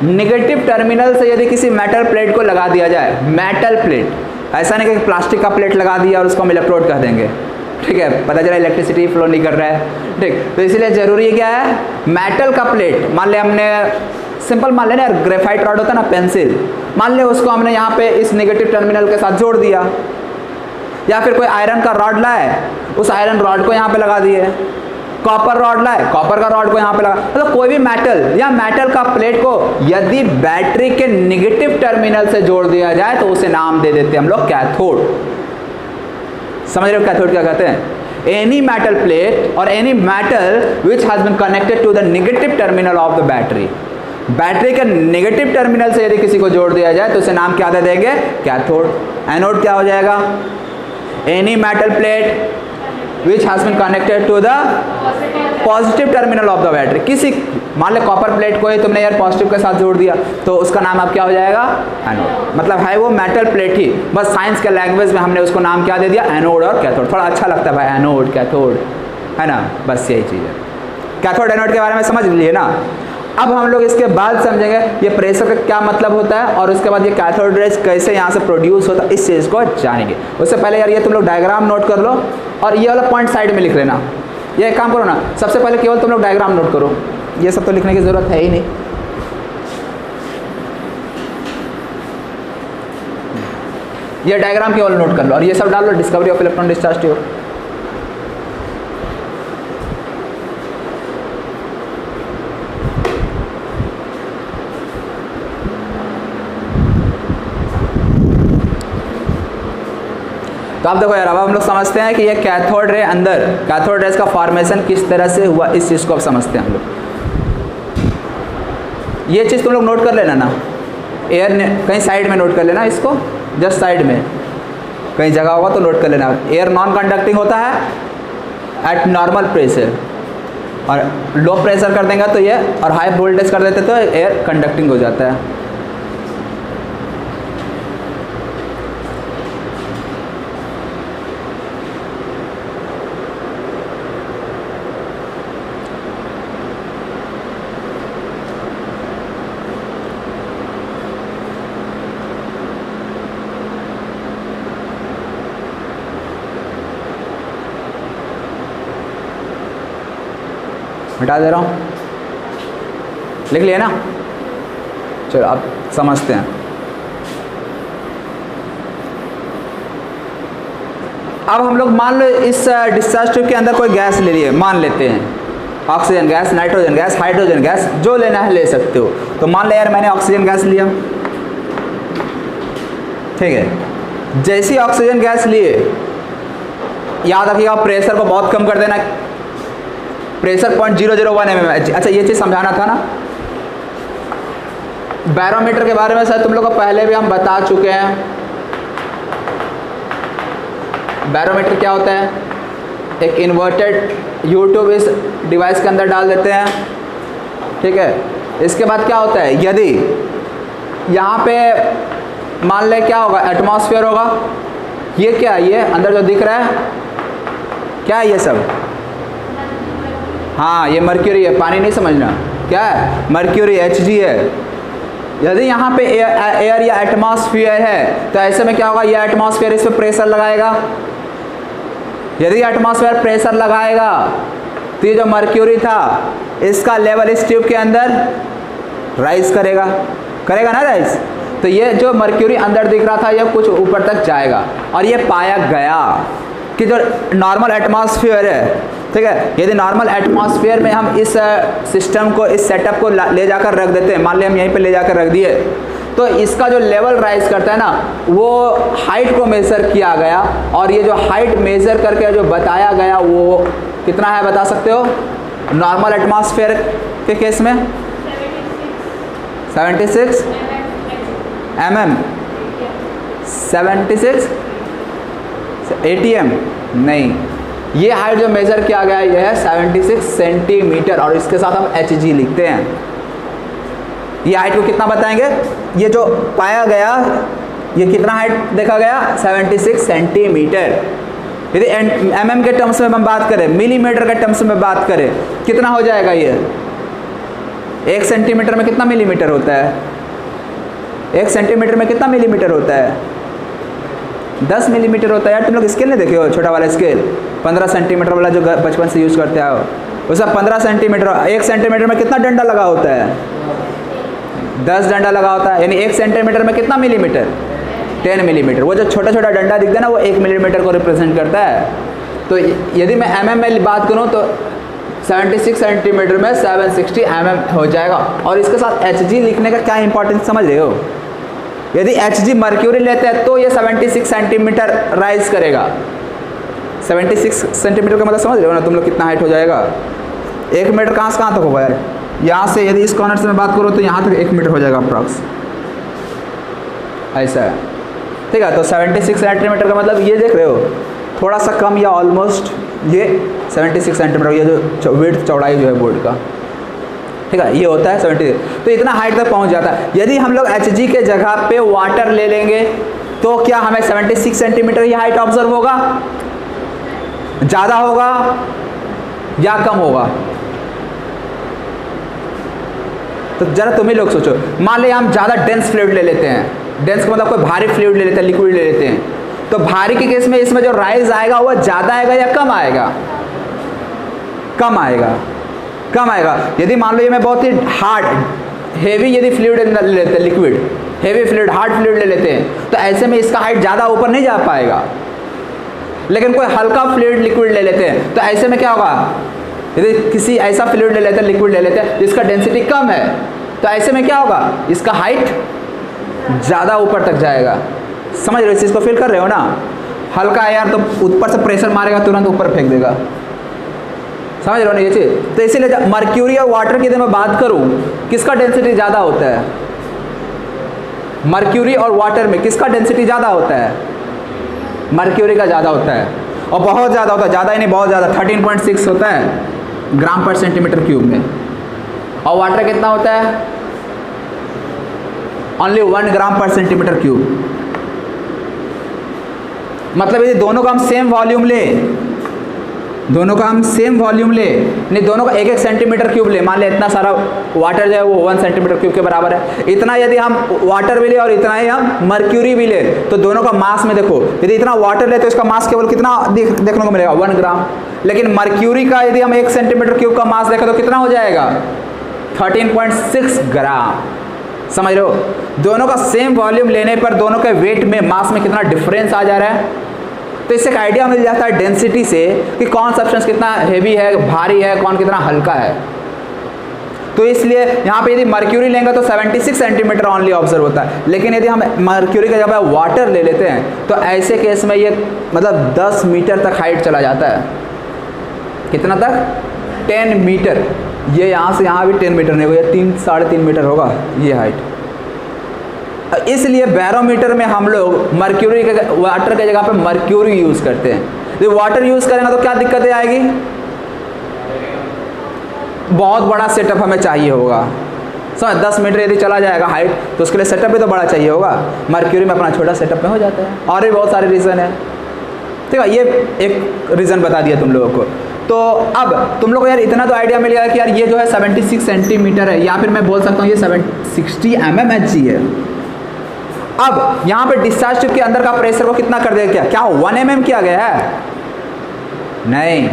नेगेटिव टर्मिनल से यदि किसी मेटल प्लेट को लगा दिया जाए, मेटल प्लेट, ऐसा नहीं कि प्लास्टिक का प्लेट लगा दिया और उसको हम इलेक्ट्रोड कह देंगे, ठीक है, पता चला इलेक्ट्रिसिटी फ्लो नहीं कर रहा है, ठीक, तो इसलिए जरूरी क्या है, मेटल का प्लेट, मान ले हमने सिंपल मान लेना यार, ग्रेफाइट रॉड होता है ना, पेंसिल, मान ले उसको हमने यहाँ पे इस नेगेटिव टर्मिनल के साथ जोड़ दिया, या फिर कोई आयरन का रॉड लाए, उस आयरन रॉड को यहाँ पे लगा दिए, कॉपर रॉड लाए, कॉपर का रॉड को यहाँ पे लगा, मतलब कोई भी मेटल या मेटल का प्लेट को यदि बैटरी के नेगेटिव टर्मिनल से जोड़ दिया जाए तो उसे नाम दे देते हैं हम लोग कैथोड। समझ रहे हो कैथोड क्या कहते हैं? एनी मेटल प्लेट और any metal which has been connected to the negative terminal of the battery, battery के नेगेटिव टर्मिनल से यदि किसी को जोड़ दिया जाए तो उसे नाम क्या दे देंगे? कैथोड। एनोड क्या हो जाएगा? Any metal plate which has been connected to the positive terminal of the battery, किसी मान ले कॉपर प्लेट को ही तुमने यार पॉजिटिव के साथ जोड़ दिया तो उसका नाम अब क्या हो जाएगा? एनोड। मतलब है वो मेटल प्लेट ही, बस साइंस के लैंग्वेज में हमने उसको नाम क्या दे दिया? एनोड और कैथोड। थोड़ा अच्छा लगता है भाई, एनोड कैथोड, है ना, बस यही चीज़ है। कैथोड एनोड के बारे में समझ लिए ना। अब हम लोग इसके बाद समझेंगे ये प्रेशर का क्या मतलब होता है और उसके बाद ये कैथोड रेज कैसे यहाँ से प्रोड्यूस होता है, इस चीज़ को जानेंगे। उससे पहले यार ये तुम लोग डायग्राम नोट कर लो और ये वाला पॉइंट साइड में लिख लेना। ये एक काम करो ना, सबसे पहले केवल तुम लोग डायग्राम नोट करो, ये सब तो लिखने की ज़रूरत है ही नहीं। ये डायग्राम केवल नोट कर लो और ये सब डाल लो, discovery of electron discharge tube. तो आप देखो यार, अब हम लोग समझते हैं कि ये कैथोड रे अंदर, कैथोड रेज का फॉर्मेशन किस तरह से हुआ, इस चीज़ को अब समझते हैं हम लोग। ये चीज़ तुम लोग नोट कर लेना ना, एयर ने कहीं साइड में नोट कर लेना, इसको जस्ट साइड में कहीं जगह होगा तो नोट कर लेना। एयर नॉन कंडक्टिंग होता है एट नॉर्मल प्रेशर, और लो प्रेशर कर देंगे तो ये, और हाई वोल्टेज कर देते तो एयर कंडक्टिंग हो जाता है। हटा दे रहा हूँ, लिख लिया ना। चलो अब समझते हैं। अब हम लोग मान लो इस डिस्चार्ज ट्यूब के अंदर कोई गैस ले लिए, मान लेते हैं oxygen gas, nitrogen gas, hydrogen gas, जो लेना है ले सकते हो। तो मान ले यार मैंने ऑक्सीजन गैस लिया, ठीक है। जैसी ऑक्सीजन गैस लिए, याद रखिएगा प्रेशर को बहुत कम कर देना, प्रेशर 0.001 mm। अच्छा ये चीज़ समझाना था ना। बैरोमीटर के बारे में शायद तुम लोग को पहले भी हम बता चुके हैं। बैरोमीटर क्या होता है? एक इन्वर्टेड यूट्यूब इस डिवाइस के अंदर डाल देते हैं, ठीक है। इसके बाद क्या होता है, यदि यहाँ पे मान ले क्या होगा, एटमॉस्फेयर होगा। ये क्या, ये अंदर जो दिख रहा है क्या है ये सब? हाँ ये मर्क्यूरी है, पानी नहीं समझना, क्या है? मर्क्यूरी, Hg है। यदि यहाँ पे एयर या एटमॉस्फेयर है तो ऐसे में क्या होगा, ये एटमॉस्फेयर इस पर प्रेशर लगाएगा। यदि एटमॉस्फेयर प्रेशर लगाएगा तो ये जो मर्क्यूरी था इसका लेवल इस ट्यूब के अंदर राइज करेगा, करेगा ना राइज। तो ये जो मर्क्यूरी अंदर दिख रहा था ये कुछ ऊपर तक जाएगा, और ये पाया गया कि जो नॉर्मल एटमॉस्फेयर है, ठीक है, यदि नॉर्मल एटमॉस्फेयर में हम इस सिस्टम को, इस सेटअप को ले जाकर रख देते हैं, मान लिया हम यहीं पे ले जाकर रख दिए, तो इसका जो लेवल राइज करता है ना, वो हाइट को मेज़र किया गया, और ये जो हाइट मेज़र करके जो बताया गया वो कितना है बता सकते हो? नॉर्मल एटमॉस्फेयर के केस में 76 mm, 76 ATM नहीं, ये हाइट जो मेज़र किया गया ये है 76 सेंटीमीटर, और इसके साथ हम HG लिखते हैं। ये हाइट को कितना बताएंगे? ये जो पाया गया ये कितना हाइट देखा गया? 76 सेंटीमीटर। यदि mm के टर्म्स में हम बात करें, मिलीमीटर के टर्म्स में बात करें, कितना हो जाएगा ये? 1 सेंटीमीटर में कितना मिलीमीटर होता है? 1 सेंटीमीटर में कितना मिलीमीटर होता है? 10 मिलीमीटर होता है। यार तुम लोग स्केल नहीं देखे हो? छोटा वाला स्केल 15 सेंटीमीटर वाला जो बचपन से यूज़ करते आओ, उसका 15 सेंटीमीटर, 1 सेंटीमीटर में कितना डंडा लगा होता है? 10 डंडा लगा होता है। यानी 1 सेंटीमीटर में कितना मिलीमीटर? 10 मिलीमीटर। वो जो छोटा छोटा डंडा दिखता है ना, वो 1 मिलीमीटर को रिप्रेजेंट करता है। तो यदि मैं mm में बात करूँ तो 76 सेंटीमीटर में 760 mm हो जाएगा। और इसके साथ HG लिखने का क्या इंपॉर्टेंस समझ रहे हो? यदि HG मर्क्यूरी लेते हैं तो ये 76 सेंटीमीटर राइज करेगा। 76 सेंटीमीटर का मतलब समझ रहे हो ना तुम लोग कितना हाइट हो जाएगा? 1 मीटर कहाँ से कहाँ तक होगा यार? यहाँ से यदि इस कॉर्नर से मैं बात करूँ तो यहाँ तक 1 मीटर हो जाएगा अप्रॉक्स, ऐसा है। ठीक है, तो 76 सेंटीमीटर का मतलब ये देख रहे हो, थोड़ा सा कम या ऑलमोस्ट ये 76 सेंटीमीटर, ये जो विड्थ चौड़ाई जो है बोर्ड का, ठीक है, ये होता है 76। तो इतना हाइट तक पहुँच जाता है। यदि हम लोग HG के जगह पे वाटर ले लेंगे तो क्या हमें 76 सेंटीमीटर ही हाइट ऑब्जर्व होगा? ज़्यादा होगा या कम होगा? तो जरा तुम ही लोग सोचो। मान ली हम ज़्यादा डेंस फ्लूइड ले लेते हैं, डेंस का मतलब कोई भारी फ्लूइड ले लेते हैं, लिक्विड ले लेते हैं, तो भारी के केस में इसमें जो राइज आएगा वो ज़्यादा आएगा या कम आएगा? कम आएगा, कम आएगा। यदि मान लो ये मैं बहुत ही हार्ड हेवी यदि फ्लूइड ले लेते हैं, liquid heavy fluid hard fluid ले लेते हैं, तो ऐसे में इसका हाइट ज़्यादा ऊपर नहीं जा पाएगा। लेकिन कोई हल्का फ्लूइड लिक्विड ले लेते हैं तो ऐसे में क्या होगा? यदि किसी ऐसा फ्लूइड ले लेते हैं, लिक्विड ले लेते हैं जिसका डेंसिटी कम है, तो ऐसे में क्या होगा? इसका हाइट ज़्यादा ऊपर तक जाएगा। समझ रहे हो? इस चीज़ को फील कर रहे हो ना? हल्का है यार तो ऊपर से प्रेशर मारेगा, तुरंत ऊपर फेंक देगा। समझ रहे हो ना ये चीज़? तो इसीलिए मर्क्यूरी और वाटर की यदि मैं बात करूँ, किसका डेंसिटी ज़्यादा होता है? मर्क्यूरी और वाटर में किसका डेंसिटी ज़्यादा होता है? मर्क्यूरी का ज़्यादा होता है, और बहुत ज़्यादा होता है। ज़्यादा ही नहीं, बहुत ज़्यादा, 13.6 होता है ग्राम पर सेंटीमीटर क्यूब में। और वाटर कितना होता है? ओनली 1 ग्राम पर सेंटीमीटर क्यूब। मतलब यदि दोनों का हम सेम वॉल्यूम ले, दोनों का हम सेम वॉल्यूम ले, नहीं दोनों का 1-1 सेंटीमीटर क्यूब ले, मान ले इतना सारा वाटर जो है वो 1 सेंटीमीटर क्यूब के बराबर है। इतना यदि हम वाटर भी ले और इतना ही हम मर्क्यूरी भी ले, तो दोनों का मास में देखो, यदि इतना वाटर ले तो इसका मास केवल कितना देखने को मिलेगा? 1 ग्राम। लेकिन मर्क्यूरी का यदि हम 1 सेंटीमीटर क्यूब का मास देखें तो कितना हो जाएगा? 13.6 ग्राम। समझ रहे हो? दोनों का सेम वॉल्यूम लेने पर दोनों के वेट में, मास में कितना डिफरेंस आ जा रहा है। तो इससे एक आइडिया मिल जाता है डेंसिटी से कि कौन सब्सटेंस कितना हेवी है, भारी है, कौन कितना हल्का है। तो इसलिए यहाँ पे यदि मर्क्यूरी लेंगे तो 76 सेंटीमीटर ओनली ऑब्जर्व होता है। लेकिन यदि हम मर्क्यूरी की जगह वाटर ले लेते हैं तो ऐसे केस में ये मतलब 10 मीटर तक हाइट चला जाता है। कितना तक? 10 मीटर। ये यहाँ से यहाँ भी 10 मीटर नहीं होगा, ये 3-3.5 मीटर होगा ये हाइट। इसलिए बैरोमीटर में हम लोग मर्क्यूरी के वाटर के जगह पे मर्क्यूरी यूज़ करते हैं। यदि वाटर यूज़ करेंगे तो क्या दिक्कतें आएगी? बहुत बड़ा सेटअप हमें चाहिए होगा। समझ, 10 मीटर यदि चला जाएगा हाइट तो उसके लिए सेटअप भी तो बड़ा चाहिए होगा। मर्क्यूरी में अपना छोटा सेटअप में हो जाता है। और भी बहुत सारे रीज़न है। ठीक है, ये एक रीज़न बता दिया तुम लोगों को। तो अब तुम लोग को यार इतना तो आइडिया मिल गया कि यार ये जो है 76 सेंटीमीटर है, या फिर मैं बोल सकता हूँ ये 760 mmHg है। अब यहाँ पे डिस्चार्ज ट्यूब के अंदर का प्रेशर को कितना कर दिया? क्या 1 mm किया गया है? नहीं,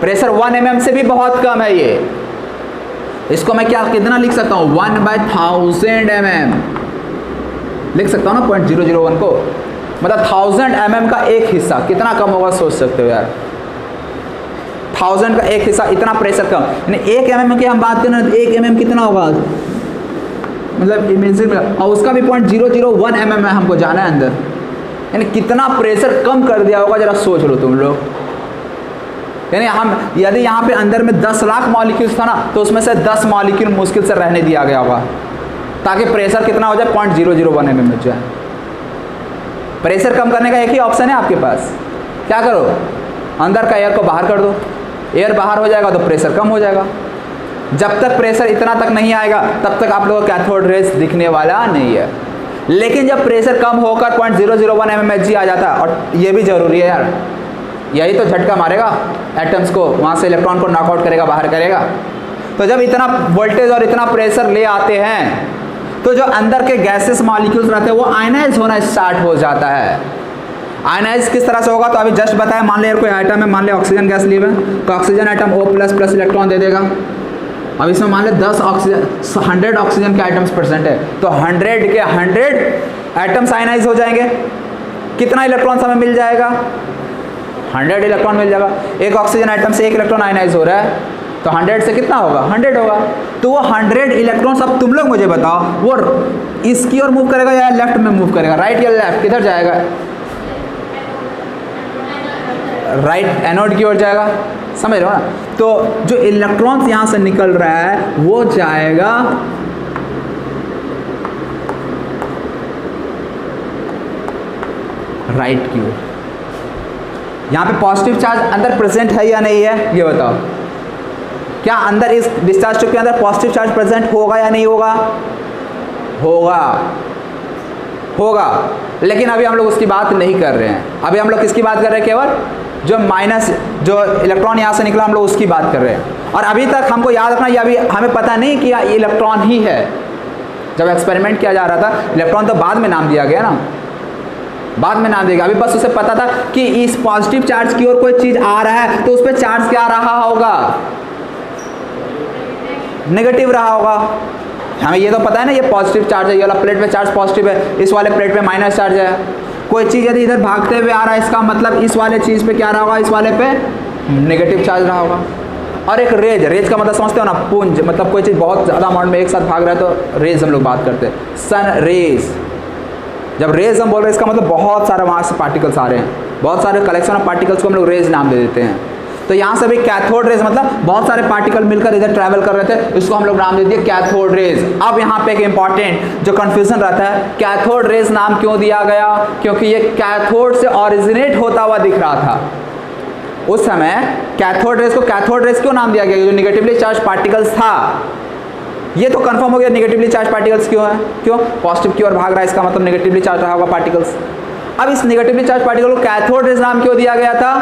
प्रेशर 1 mm से भी बहुत कम है ये। इसको मैं क्या कितना लिख सकता हूँ? 1/1000 mm लिख सकता हूँ ना, 0.001 को, मतलब 1000 mm का एक हिस्सा। कितना कम होगा सोच सकते हो यार? 1000 का एक हिस्सा, इतना प्रेशर कम। यानी 1 mm की हम बात करें तो 1 mm कितना होगा? मतलब इमेजिन, और उसका भी 0.001 mm है, हमको जाना है अंदर, यानी कितना प्रेशर कम कर दिया होगा, जरा सोच लो तुम लोग। यानी हम यदि यहाँ पे अंदर में 10 लाख मॉलिक्यूल्स था ना, तो उसमें से 10 मॉलिक्यूल मुश्किल से रहने दिया गया होगा, ताकि प्रेशर कितना हो जाए, 0.001 mm हो जाए। प्रेशर कम करने का एक ही ऑप्शन है आपके पास, क्या करो, अंदर का एयर को बाहर कर दो, एयर बाहर हो जाएगा तो प्रेशर कम हो जाएगा। जब तक प्रेशर इतना तक नहीं आएगा तब तक आप लोगों को कैथोड रेज दिखने वाला नहीं है। लेकिन जब प्रेशर कम होकर 0.001 mmHg आ जाता है, और ये भी जरूरी है यार, यही तो झटका मारेगा एटम्स को, वहाँ से इलेक्ट्रॉन को नॉकआउट करेगा, बाहर करेगा। तो जब इतना वोल्टेज और इतना प्रेशर ले आते हैं, तो जो अंदर के गैसेस मॉलिक्यूल्स रहते हैं वो आयनाइज होना स्टार्ट हो जाता है। आयनाइज किस तरह से होगा, तो अभी जस्ट बताया, मान लिया कोई आइटम है, मान लिया ऑक्सीजन गैस ली है, तो ऑक्सीजन आइटम O++ इलेक्ट्रॉन दे देगा। अब इसमें मान ले 10 ऑक्सीजन, 100 ऑक्सीजन के आइटम्स प्रेजेंट है, तो 100 के 100 एटम्स आयनाइज हो जाएंगे। कितना इलेक्ट्रॉन हमें मिल जाएगा, 100 इलेक्ट्रॉन मिल जाएगा। एक ऑक्सीजन आइटम से 1 इलेक्ट्रॉन आयनाइज हो रहा है, तो 100 से कितना होगा, 100 होगा। तो वो 100 इलेक्ट्रॉन्स, अब तुम लोग मुझे बताओ, वो इसकी ओर मूव करेगा या लेफ्ट में मूव करेगा, राइट या लेफ्ट, किधर जाएगा, राइट एनोड की ओर जाएगा, समझ रहे हो ना। तो जो इलेक्ट्रॉन्स यहाँ से निकल रहा है वो जाएगा राइट की ओर। यहाँ पे पॉजिटिव चार्ज अंदर प्रेजेंट है या नहीं है, ये बताओ। क्या अंदर इस डिस्चार्ज ट्यूब के अंदर पॉजिटिव चार्ज प्रेजेंट होगा या नहीं होगा, होगा, होगा। लेकिन अभी हम लोग उसकी बात नहीं कर रहे हैं, अभी हम लोग किसकी बात कर रहे हैं, केवल जो माइनस, जो इलेक्ट्रॉन यहाँ से निकला, हम लोग उसकी बात कर रहे हैं। और अभी तक हमको याद रखना, ये अभी हमें पता नहीं कि ये इलेक्ट्रॉन ही है। जब एक्सपेरिमेंट किया जा रहा था, इलेक्ट्रॉन तो बाद में नाम दिया गया ना, बाद में नाम देगा। अभी बस उसे पता था कि इस पॉजिटिव चार्ज की ओर कोई चीज आ रहा है, तो उस पर चार्ज क्या रहा होगा, नेगेटिव रहा होगा। हमें ये तो पता है ना, ये पॉजिटिव चार्ज है, ये वाला प्लेट पे चार्ज पॉजिटिव है, इस वाले प्लेट पे माइनस चार्ज है। कोई चीज़ यदि इधर भागते हुए आ रहा है, इसका मतलब इस वाले चीज़ पे क्या रहा होगा, इस वाले पे नेगेटिव चार्ज रहा होगा। और एक रेज, रेज का मतलब समझते हो ना, पुंज, मतलब कोई चीज़ बहुत ज़्यादा अमाउंट में एक साथ भाग रहा है तो रेज हम लोग बात करते हैं। सन रेज, जब रेज हम बोल रहे हैं, इसका मतलब बहुत सारे वहाँ से पार्टिकल्स आ रहे हैं, बहुत सारे कलेक्शन ऑफ पार्टिकल्स को हम लोग रेज नाम दे देते हैं। तो यहाँ से भी कैथोड रेज मतलब बहुत सारे पार्टिकल मिलकर इधर ट्रैवल कर रहे थे, इसको हम लोग नाम दे दिए कैथोड रेज। अब यहाँ पे एक इंपॉर्टेंट जो कंफ्यूजन रहता है, कैथोड रेज नाम क्यों दिया गया, क्योंकि ये कैथोड से ऑरिजिनेट होता हुआ दिख रहा था। उस समय कैथोड रेज को कैथोड रेज क्यों नाम दिया गया, जो निगेटिवली चार्ज पार्टिकल्स था। ये तो कंफर्म हो गया निगेटिवली चार्ज पार्टिकल्स क्यों है, क्यों पॉजिटिव की ओर भाग रहा है, इसका मतलब निगेटिवली चार्ज रहा होगा पार्टिकल्स। अब इस निगेटिवली चार्ज पार्टिकल को कैथोड रेज नाम क्यों दिया गया था,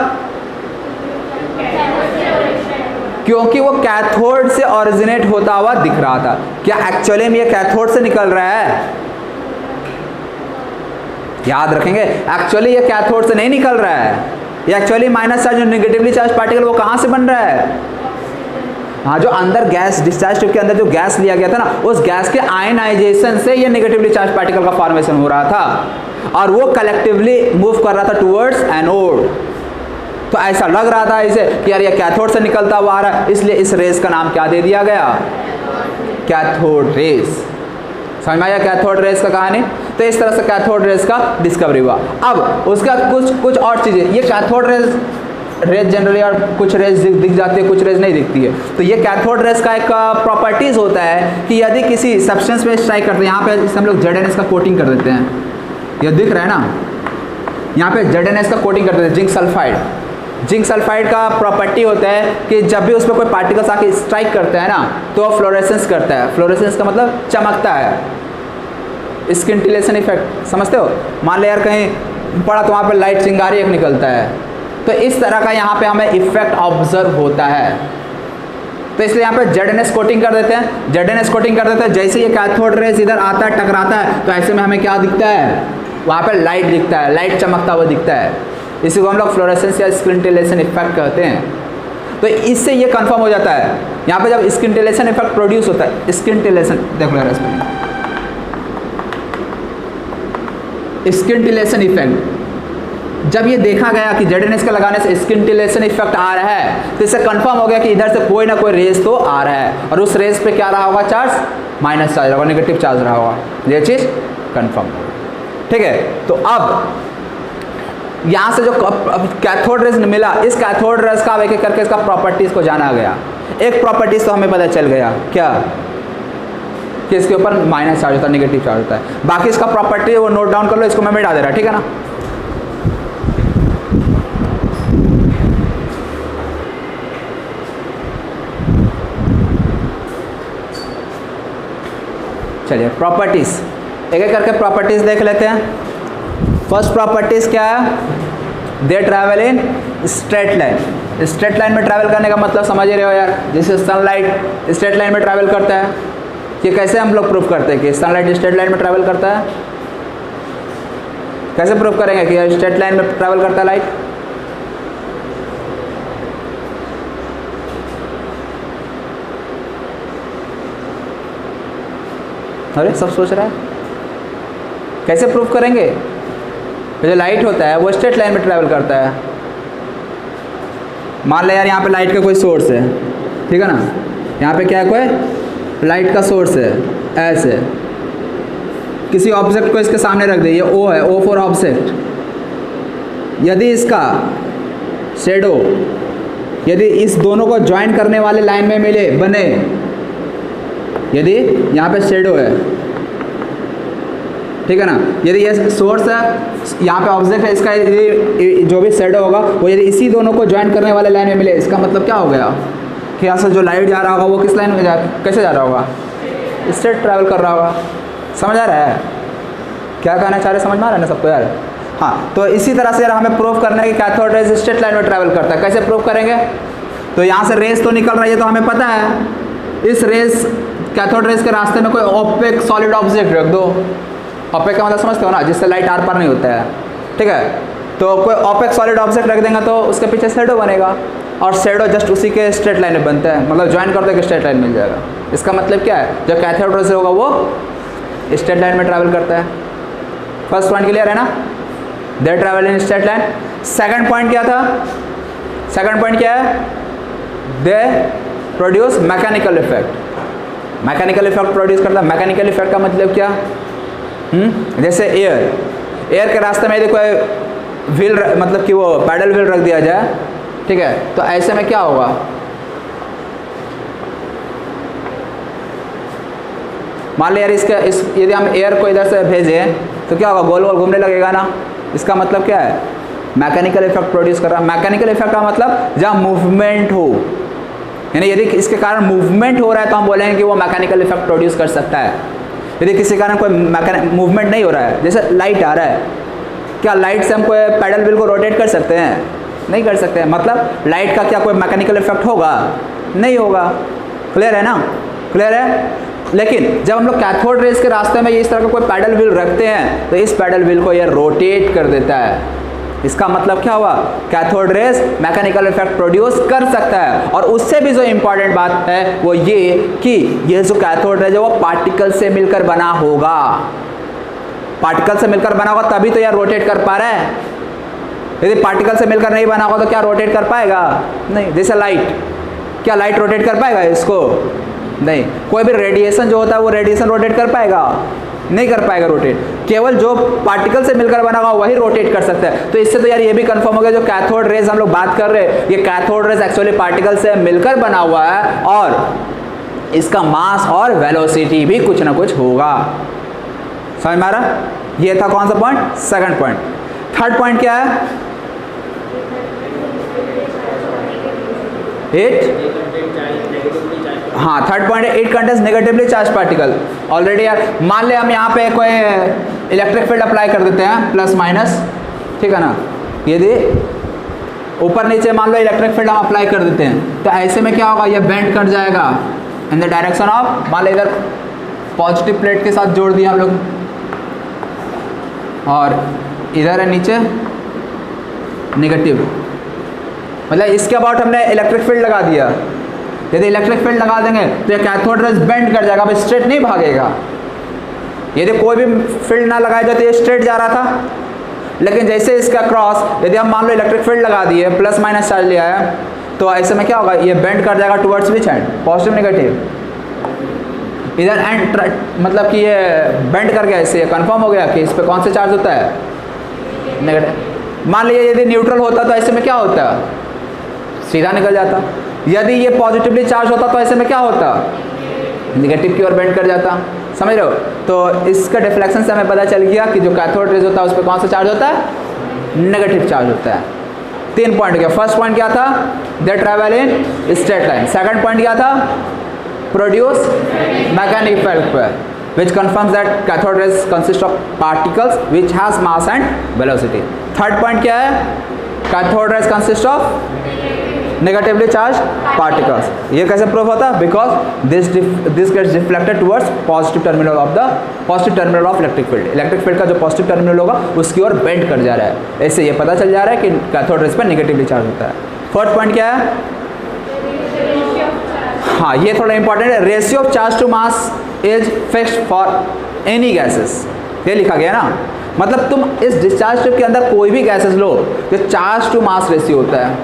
क्योंकि वो कैथोड से ओरिजिनेट होता हुआ दिख रहा था। क्या एक्चुअली में ये कैथोड से निकल रहा है, याद रखेंगे, एक्चुअली ये कैथोड से नहीं निकल रहा है। ये actually minus charge, negatively charge particle वो कहां से बन रहा है, हाँ, जो अंदर गैस डिस्चार्ज ट्यूब के अंदर जो गैस लिया गया था ना, उस गैस के आयनाइजेशन से ये निगेटिवली चार्ज पार्टिकल का फॉर्मेशन हो रहा था, और वो कलेक्टिवली मूव कर रहा था टुवर्ड्स एनोड। तो ऐसा लग रहा था इसे कि यार ये कैथोड से निकलता हुआ आ रहा है, इसलिए इस रेस का नाम क्या दे दिया गया, कैथोड रेस। समझ में आया कैथोड रेस का कहानी। तो इस तरह से कैथोड रेस का डिस्कवरी हुआ। अब उसका कुछ और चीजें, ये कैथोड रेस जनरली और कुछ रेस दिख जाती है, कुछ रेस नहीं दिखती है। तो ये कैथोड रेस का एक प्रॉपर्टीज होता है कि यदि किसी सब्सटेंस पे स्ट्राइक करते हैं, यहाँ पे हम लोग ZNS का कोटिंग कर देते हैं, ये दिख रहा है ना, यहाँ पे ZNS का कोटिंग कर देते हैं, जिंक सल्फाइड। जिंक सल्फाइड का प्रॉपर्टी होता है कि जब भी उस पर कोई पार्टिकल्स आके स्ट्राइक करता है ना, तो फ्लोरेसेंस करता है। फ्लोरेसेंस का मतलब चमकता है, स्किंटिलेशन इफेक्ट समझते हो। मान ले यार कहीं पड़ा तो वहाँ पे लाइट चिंगारी एक निकलता है, तो इस तरह का यहाँ पे हमें इफेक्ट ऑब्जर्व होता है। तो इसलिए यहाँ पे ZNS कोटिंग कर देते हैं, ZNS कोटिंग कर देते हैं। जैसे ये कैथोड रेस इधर आता है, टकराता है, तो ऐसे में हमें क्या दिखता है, वहाँ पे लाइट दिखता है, लाइट चमकता हुआ दिखता है। इसी को हम लोग फ्लोरेसेंस या स्किंटिलेशन इफेक्ट कहते हैं। तो इससे ये कंफर्म हो जाता है, यहाँ पे जब स्किंटिलेशन इफेक्ट प्रोड्यूस होता है, स्किंटिलेशन देखो यार, स्किंटिलेशन इफेक्ट जब ये देखा गया कि ZNS का लगाने से स्किंटिलेशन इफेक्ट आ रहा है, तो इससे कंफर्म हो गया कि इधर से कोई ना कोई रेस तो आ रहा है, और उस रेस पे क्या रहा होगा, चार्ज माइनस चार्ज रहा होगा, नेगेटिव चार्ज रहा होगा। ये चीज़ कन्फर्म, ठीक है। तो अब यहाँ से जो कैथोड रेज मिला, इस कैथोड रेज का एक एक करके इसका प्रॉपर्टीज को जाना गया। एक प्रॉपर्टीज तो हमें पता चल गया, क्या कि इसके ऊपर माइनस चार्ज होता है, नेगेटिव चार्ज होता है। बाकी इसका प्रॉपर्टी वो नोट डाउन कर लो, इसको मैं मिटा दे रहा, ठीक है ना। चलिए प्रॉपर्टीज एक एक करके प्रॉपर्टीज देख लेते हैं। फर्स्ट प्रॉपर्टीज क्या है, दे travel in straight line. Straight line में ट्रैवल करने का मतलब समझ रहे हो यार, जैसे सनलाइट स्ट्रेट लाइन में ट्रैवल करता है। ये कैसे हम लोग प्रूफ करते हैं कि सनलाइट स्ट्रेट लाइन में ट्रैवल करता है? कैसे प्रूफ करेंगे कि स्ट्रेट लाइन में ट्रैवल करता है लाइट? अरे सब सोच रहा है कैसे प्रूफ करेंगे? तो जो लाइट होता है वो स्ट्रेट लाइन में ट्रैवल करता है। मान ले यार यहाँ पे लाइट का कोई सोर्स है, ठीक है ना, यहाँ पे क्या है, कोई लाइट का सोर्स है, ऐसे किसी ऑब्जेक्ट को इसके सामने रख दे, ये ओ है, ओ फॉर ऑब्जेक्ट। यदि इसका शेडो यदि इस दोनों को ज्वाइन करने वाले लाइन में मिले बने, यदि यहाँ पे शेडो है, ठीक है ना, यदि ये सोर्स है, यहाँ पे ऑब्जेक्ट है, इसका जो भी शेडो होगा वो यदि इसी दोनों को ज्वाइन करने वाले लाइन में मिले, इसका मतलब क्या हो गया कि यहाँ से जो लाइट जा रहा होगा वो किस लाइन में कैसे जा रहा होगा? स्ट्रेट ट्रैवल कर रहा होगा। समझ आ रहा है क्या कहना चाह रहे? समझ में आ रहा है ना सबको यार? हाँ, तो इसी तरह से यार हमें प्रूव करना है कि कैथोड रेज स्ट्रेट लाइन में ट्रैवल करता है। कैसे प्रूव करेंगे? तो यहाँ से रेस तो निकल रही है, तो हमें पता है इस रेस कैथोड रेज के रास्ते में कोई ओपेक सॉलिड ऑब्जेक्ट रख दो। ओपेक का मतलब समझते हो ना, जिससे लाइट आर पार नहीं होता है, ठीक है। तो कोई ओपेक सॉलिड ऑब्जेक्ट रख देंगे तो उसके पीछे शेडो बनेगा, और शेडो जस्ट उसी के स्ट्रेट लाइन में बनता है, मतलब ज्वाइन कर दो कि स्ट्रेट लाइन मिल जाएगा। इसका मतलब क्या है, जो कैथोड रेज होगा वो स्ट्रेट लाइन में ट्रैवल करता है। फर्स्ट पॉइंट क्लियर है ना, दे travel in straight line. Second point क्या था? सेकंड पॉइंट क्या है, they produce mechanical effect. Mechanical effect produce करता है। मैकेनिकल इफेक्ट का मतलब क्या? जैसे एयर के रास्ते में यदि कोई व्हील मतलब कि वो पैडल व्हील रख दिया जाए, ठीक है, तो ऐसे में क्या होगा? मान लो यार यदि हम एयर को इधर से भेजें तो क्या होगा? गोल गोल घूमने लगेगा ना। इसका मतलब क्या है? मैकेनिकल इफेक्ट प्रोड्यूस कर रहा है। मैकेनिकल इफेक्ट का मतलब जहाँ मूवमेंट हो, यानी यदि इसके कारण मूवमेंट हो रहा है तो हम बोलेंगे कि वो मैकेनिकल इफेक्ट प्रोड्यूस कर सकता है। यदि किसी कारण कोई मूवमेंट नहीं हो रहा है, जैसे लाइट आ रहा है, क्या लाइट से हम कोई पैडल व्हील को रोटेट कर सकते हैं? नहीं कर सकते हैं। मतलब लाइट का क्या कोई मैकेनिकल इफेक्ट होगा? नहीं होगा। क्लियर है ना? क्लियर है। लेकिन जब हम लोग कैथोड रेज के रास्ते में ये इस तरह का कोई पैडल व्हील रखते हैं तो इस पैडल व्हील को ये रोटेट कर देता है। इसका मतलब क्या हुआ? Cathode rays mechanical effect produce कर सकता है। और उससे भी जो इंपॉर्टेंट बात है वो ये कि ये जो कैथोड रेज है वो पार्टिकल से मिलकर बना होगा। पार्टिकल से मिलकर बना होगा तभी तो यार रोटेट कर पा रहा है। यदि पार्टिकल से मिलकर नहीं बना होगा तो क्या रोटेट कर पाएगा? नहीं। जैसे लाइट, क्या लाइट रोटेट कर पाएगा इसको? नहीं। कोई भी रेडिएशन जो होता है वो रेडिएशन रोटेट कर पाएगा? नहीं कर पाएगा रोटेट। केवल जो पार्टिकल से मिलकर बना हुआ वही रोटेट कर सकता है। तो इससे तो यार ये भी कंफर्म हो गया जो कैथोड रेज हम लोग बात कर रहे हैं, ये कैथोड रेज एक्चुअली पार्टिकल से मिलकर बना हुआ है और इसका मास और वेलोसिटी भी कुछ ना कुछ होगा। समझ में आ रहा? ये था कौन सा point? Second point. Third point क्या है? इट, हाँ, थर्ड पॉइंट है it contains negatively charge particle. Already यार मान ले हम यहाँ पे कोई इलेक्ट्रिक फील्ड अप्लाई कर देते हैं प्लस माइनस, ठीक है ना। यदि ऊपर नीचे मान लो इलेक्ट्रिक फील्ड हम अप्लाई कर देते हैं तो ऐसे में क्या होगा? ये बेंड कर जाएगा इन द डायरेक्शन ऑफ, मान लो इधर पॉजिटिव प्लेट के साथ जोड़ दिया हम लोग और इधर है नीचे नेगेटिव, मतलब इसके अबाउट हमने इलेक्ट्रिक फील्ड लगा दिया। यदि इलेक्ट्रिक फील्ड लगा देंगे तो ये कैथोड रेज बेंड कर जाएगा, अब स्ट्रेट नहीं भागेगा। यदि कोई भी फील्ड ना लगाया जाए तो ये स्ट्रेट जा रहा था, लेकिन जैसे इसका क्रॉस यदि हम मान लो इलेक्ट्रिक फील्ड लगा दिए, प्लस माइनस चार्ज लिया है, तो ऐसे में क्या होगा? ये बेंड कर जाएगा towards which hand? Positive negative? इधर एंड मतलब कि ये बेंड कर गया, इससे कंफर्म हो गया कि इस पे कौन सा चार्ज होता है, नेगेटिव। मान लीजिए यदि न्यूट्रल होता तो ऐसे में क्या होता, सीधा निकल जाता। यदि ये पॉजिटिवली चार्ज होता तो ऐसे में क्या होता, नेगेटिव की ओर बेंड कर जाता। समझ रहे हो? तो इसका डिफ्लेक्शन से हमें पता चल गया कि जो कैथोड रेज होता है उस पर कौन सा चार्ज होता है, नेगेटिव चार्ज होता है। 3 पॉइंट क्या, फर्स्ट पॉइंट क्या था, दे travel in straight line. Second point क्या था, produce mechanic effect which confirms that cathode rays consist of particles which has mass and velocity. Third point क्या है, cathode rays consist of negatively charged particles. ये कैसे प्रूफ होता है, because this gets deflected towards positive terminal of electric field. Electric field का जो पॉजिटिव टर्मिनल होगा उसकी ओर बेंड कर जा रहा है। ऐसे ये पता चल जा रहा है कि कैथोड रेज पर नेगेटिवली चार्ज होता है। फोर्थ पॉइंट क्या है, हाँ ये थोड़ा इंपॉर्टेंट है, ratio of charge to mass is fixed for any gases. ये लिखा गया ना, मतलब तुम इस डिस्चार्ज ट्यूब के अंदर कोई भी गैसेस लो, जो चार्ज टू मास रेशियो होता है,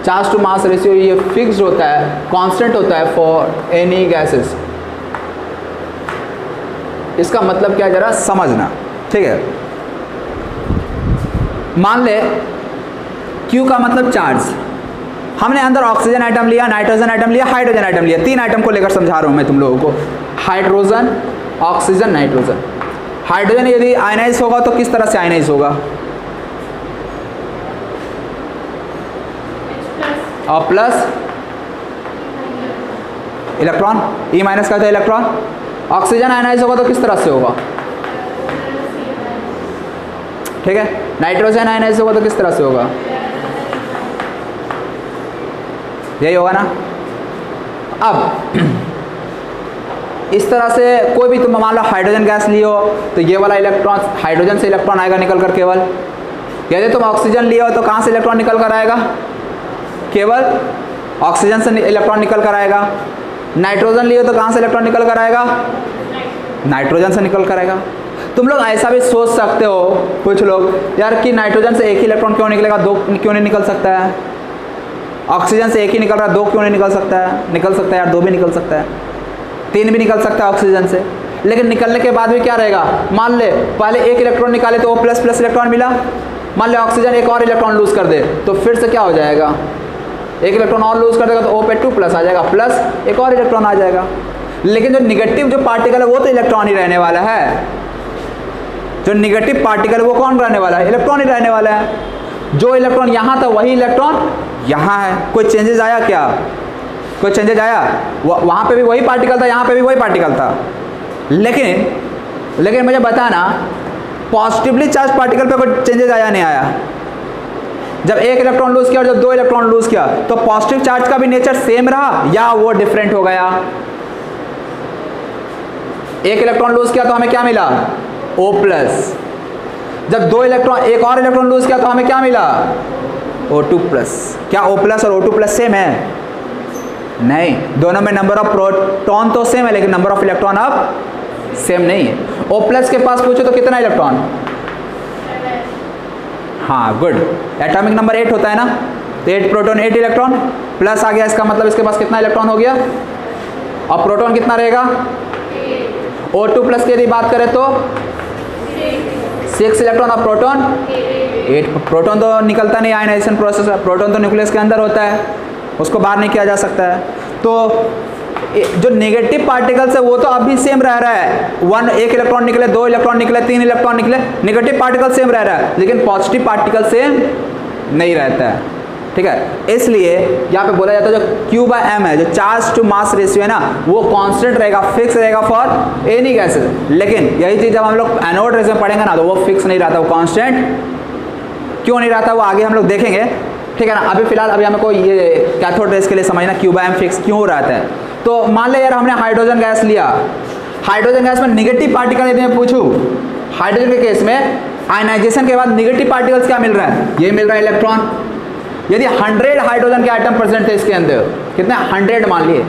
चार्ज टू मास रेशियो ये फिक्स्ड होता है, कांस्टेंट होता है फॉर एनी गैसेस। इसका मतलब क्या, जरा समझना, ठीक है। मान ले Q का मतलब चार्ज, हमने अंदर ऑक्सीजन आइटम लिया, नाइट्रोजन आइटम लिया, हाइड्रोजन आइटम लिया। 3 आइटम को लेकर समझा रहा हूं मैं तुम लोगों को, हाइड्रोजन, ऑक्सीजन, नाइट्रोजन। हाइड्रोजन यदि आयनाइज होगा तो किस तरह से आयनाइज होगा, और प्लस इलेक्ट्रॉन, ई माइनस का होता है इलेक्ट्रॉन। ऑक्सीजन आयनाइज होगा तो किस तरह से होगा, ठीक है। नाइट्रोजन आयनाइज होगा तो किस तरह से होगा, यही होगा ना। अब इस तरह से कोई भी तुम मान लो हाइड्रोजन गैस लियो तो ये वाला इलेक्ट्रॉन, हाइड्रोजन से इलेक्ट्रॉन आएगा निकल कर केवल। यदि तुम ऑक्सीजन लियो तो कहाँ से इलेक्ट्रॉन निकल कर आएगा, केवल ऑक्सीजन से इलेक्ट्रॉन निकल कर आएगा। नाइट्रोजन लियो तो कहाँ से इलेक्ट्रॉन निकल कर आएगा, नाइट्रोजन से निकल कर आएगा। तुम लोग ऐसा भी सोच सकते हो कुछ लोग, यार कि नाइट्रोजन से एक ही इलेक्ट्रॉन क्यों निकलेगा, 2 क्यों नहीं निकल सकता है। ऑक्सीजन से एक ही निकल रहा है, 2 क्यों नहीं निकल सकता है, निकल सकता है यार, 2 भी निकल सकता है, 3 भी निकल सकता है ऑक्सीजन से। लेकिन निकलने के बाद भी क्या रहेगा, मान ले पहले एक इलेक्ट्रॉन निकाले तो वो प्लस प्लस इलेक्ट्रॉन मिला, मान ले ऑक्सीजन एक और इलेक्ट्रॉन लूज कर दे तो फिर से क्या हो जाएगा, एक इलेक्ट्रॉन और लूज कर देगा तो O पे 2 प्लस आ जाएगा, प्लस एक और इलेक्ट्रॉन आ जाएगा। लेकिन जो निगेटिव जो पार्टिकल है वो तो इलेक्ट्रॉन ही रहने वाला है, जो निगेटिव पार्टिकल वो कौन रहने वाला है, इलेक्ट्रॉन ही रहने वाला है। जो इलेक्ट्रॉन यहाँ था वही इलेक्ट्रॉन यहाँ है। कोई चेंजेस आया क्या, कोई चेंजेस आया, वहाँ पे भी वही पार्टिकल था, यहाँ पे भी वही पार्टिकल था। लेकिन मुझे बताना, पॉजिटिवली चार्ज पार्टिकल पे कोई चेंजेस आया नहीं आया। जब एक इलेक्ट्रॉन लूज किया और जब 2 इलेक्ट्रॉन लूज किया तो पॉजिटिव चार्ज का भी नेचर सेम रहा या वो डिफरेंट हो गया। एक इलेक्ट्रॉन लूज किया तो हमें क्या मिला, O प्लस। जब 2 इलेक्ट्रॉन, एक और इलेक्ट्रॉन लूज किया तो हमें क्या मिला, O2 प्लस। क्या O प्लस और O2 प्लस सेम है, नहीं, दोनों में नंबर ऑफ प्रोटॉन तो सेम है लेकिन नंबर ऑफ इलेक्ट्रॉन अब सेम नहीं है। O प्लस के पास पूछो तो कितना इलेक्ट्रॉन, हाँ गुड, एटॉमिक नंबर 8 होता है ना, तो 8 प्रोटॉन 8 इलेक्ट्रॉन प्लस आ गया, इसका मतलब इसके पास कितना इलेक्ट्रॉन हो गया, और प्रोटॉन कितना रहेगा, O2 प्लस की यदि बात करें तो 6 इलेक्ट्रॉन और प्रोटॉन 8। प्रोटॉन तो निकलता नहीं आयनाइजेशन प्रोसेस, प्रोटॉन तो न्यूक्लियस के अंदर होता है, उसको बाहर नहीं किया जा सकता है। तो जो नेगेटिव पार्टिकल्स है वो तो अब भी सेम रह रहा है, एक इलेक्ट्रॉन निकले, 2 इलेक्ट्रॉन निकले, 3 इलेक्ट्रॉन निकले, नेगेटिव पार्टिकल सेम रह रहा है, लेकिन पॉजिटिव पार्टिकल सेम नहीं रहता है, ठीक है। इसलिए यहाँ पे बोला जाता है जो Q/m है, जो चार्ज टू मास रेशियो है ना, वो कांस्टेंट रहेगा, फिक्स रहेगा फॉर एनी गैसेस। लेकिन यही चीज़ जब हम लोग एनोड रेस में पढ़ेंगे ना तो वो फिक्स नहीं रहता, वो कांस्टेंट क्यों नहीं रहता वो आगे हम लोग देखेंगे, ठीक है ना। अभी फिलहाल अभी हमें को ये कैथोड रेस के लिए समझना Q/m फिक्स क्यों रहता है। तो मान ले यार हमने हाइड्रोजन गैस लिया, हाइड्रोजन गैस में निगेटिव पार्टिकल यदि मैं पूछूं, हाइड्रोजन के केस में आयनाइजेशन के बाद निगेटिव पार्टिकल्स क्या मिल रहा है, ये मिल रहा है इलेक्ट्रॉन। यदि 100 हाइड्रोजन के आइटम प्रेजेंट थे इसके अंदर, कितने 100 मान लिए,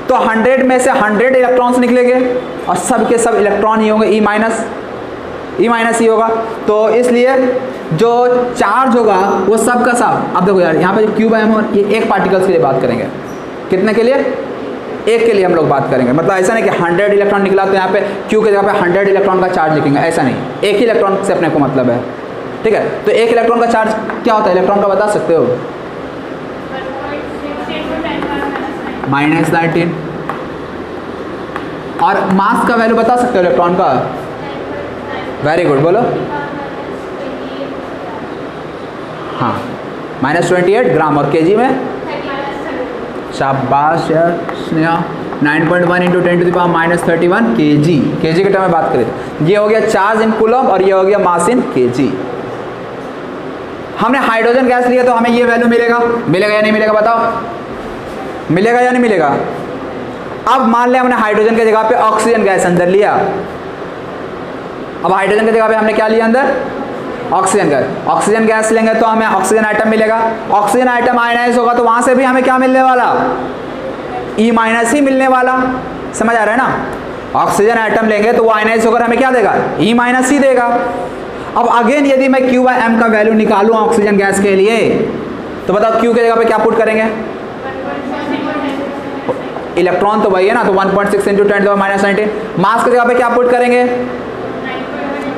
तो 100 में से 100 इलेक्ट्रॉन्स निकलेंगे और सब के सब इलेक्ट्रॉन ही होंगे, ई माइनस ही होगा। तो इसलिए जो चार्ज होगा वो सब का सब, अब देखो यार यहाँ पे जो Q/m और ये एक पार्टिकल्स के लिए बात करेंगे, कितने के लिए, एक के लिए हम लोग बात करेंगे, मतलब ऐसा नहीं कि 100 इलेक्ट्रॉन निकला तो यहाँ पे Q के जगह पे 100 इलेक्ट्रॉन का चार्ज लिखेंगे, ऐसा नहीं, एक ही इलेक्ट्रॉन से अपने को मतलब है, ठीक है। तो एक इलेक्ट्रॉन का चार्ज क्या होता है इलेक्ट्रॉन का, बता सकते हो? -19। और मास का वैल्यू बता सकते हो इलेक्ट्रॉन का? वेरी गुड, बोलो। हाँ, -28 ग्राम, और केजी में? शाबाश यार स्नेहा, 9.1 × 10⁻³ kg, केजी के टर्म में बात करें। ये हो गया चार्ज इन कूलम और ये हो गया मास इन केजी। हमने हाइड्रोजन गैस लिया तो हमें ये वैल्यू मिलेगा, मिलेगा या नहीं मिलेगा बताओ? मिलेगा या नहीं मिलेगा? अब मान लें हमने हाइड्रोजन की जगह पे ऑक्सीजन गैस अंदर लिया। अब हाइड्रोजन की जगह पे हमने क्या लिया अंदर? Oxygen gas. ऑक्सीजन गैस लेंगे तो हमें ऑक्सीजन आइटम मिलेगा। ऑक्सीजन आइटम आयनाइज होगा तो वहां से भी हमें क्या मिलने वाला? E- ही मिलने वाला। समझ आ रहा है ना? ऑक्सीजन आइटम लेंगे तो वो आयनाइज होकर हमें क्या देगा? E- ही देगा। अब अगेन यदि मैं Q/m का वैल्यू निकालूं ऑक्सीजन गैस के लिए तो बताओ Q के जगह पे क्या पुट करेंगे? इलेक्ट्रॉन तो वही है ना, तो 1.6 × 10⁻19। मास की जगह पे क्या पुट करेंगे?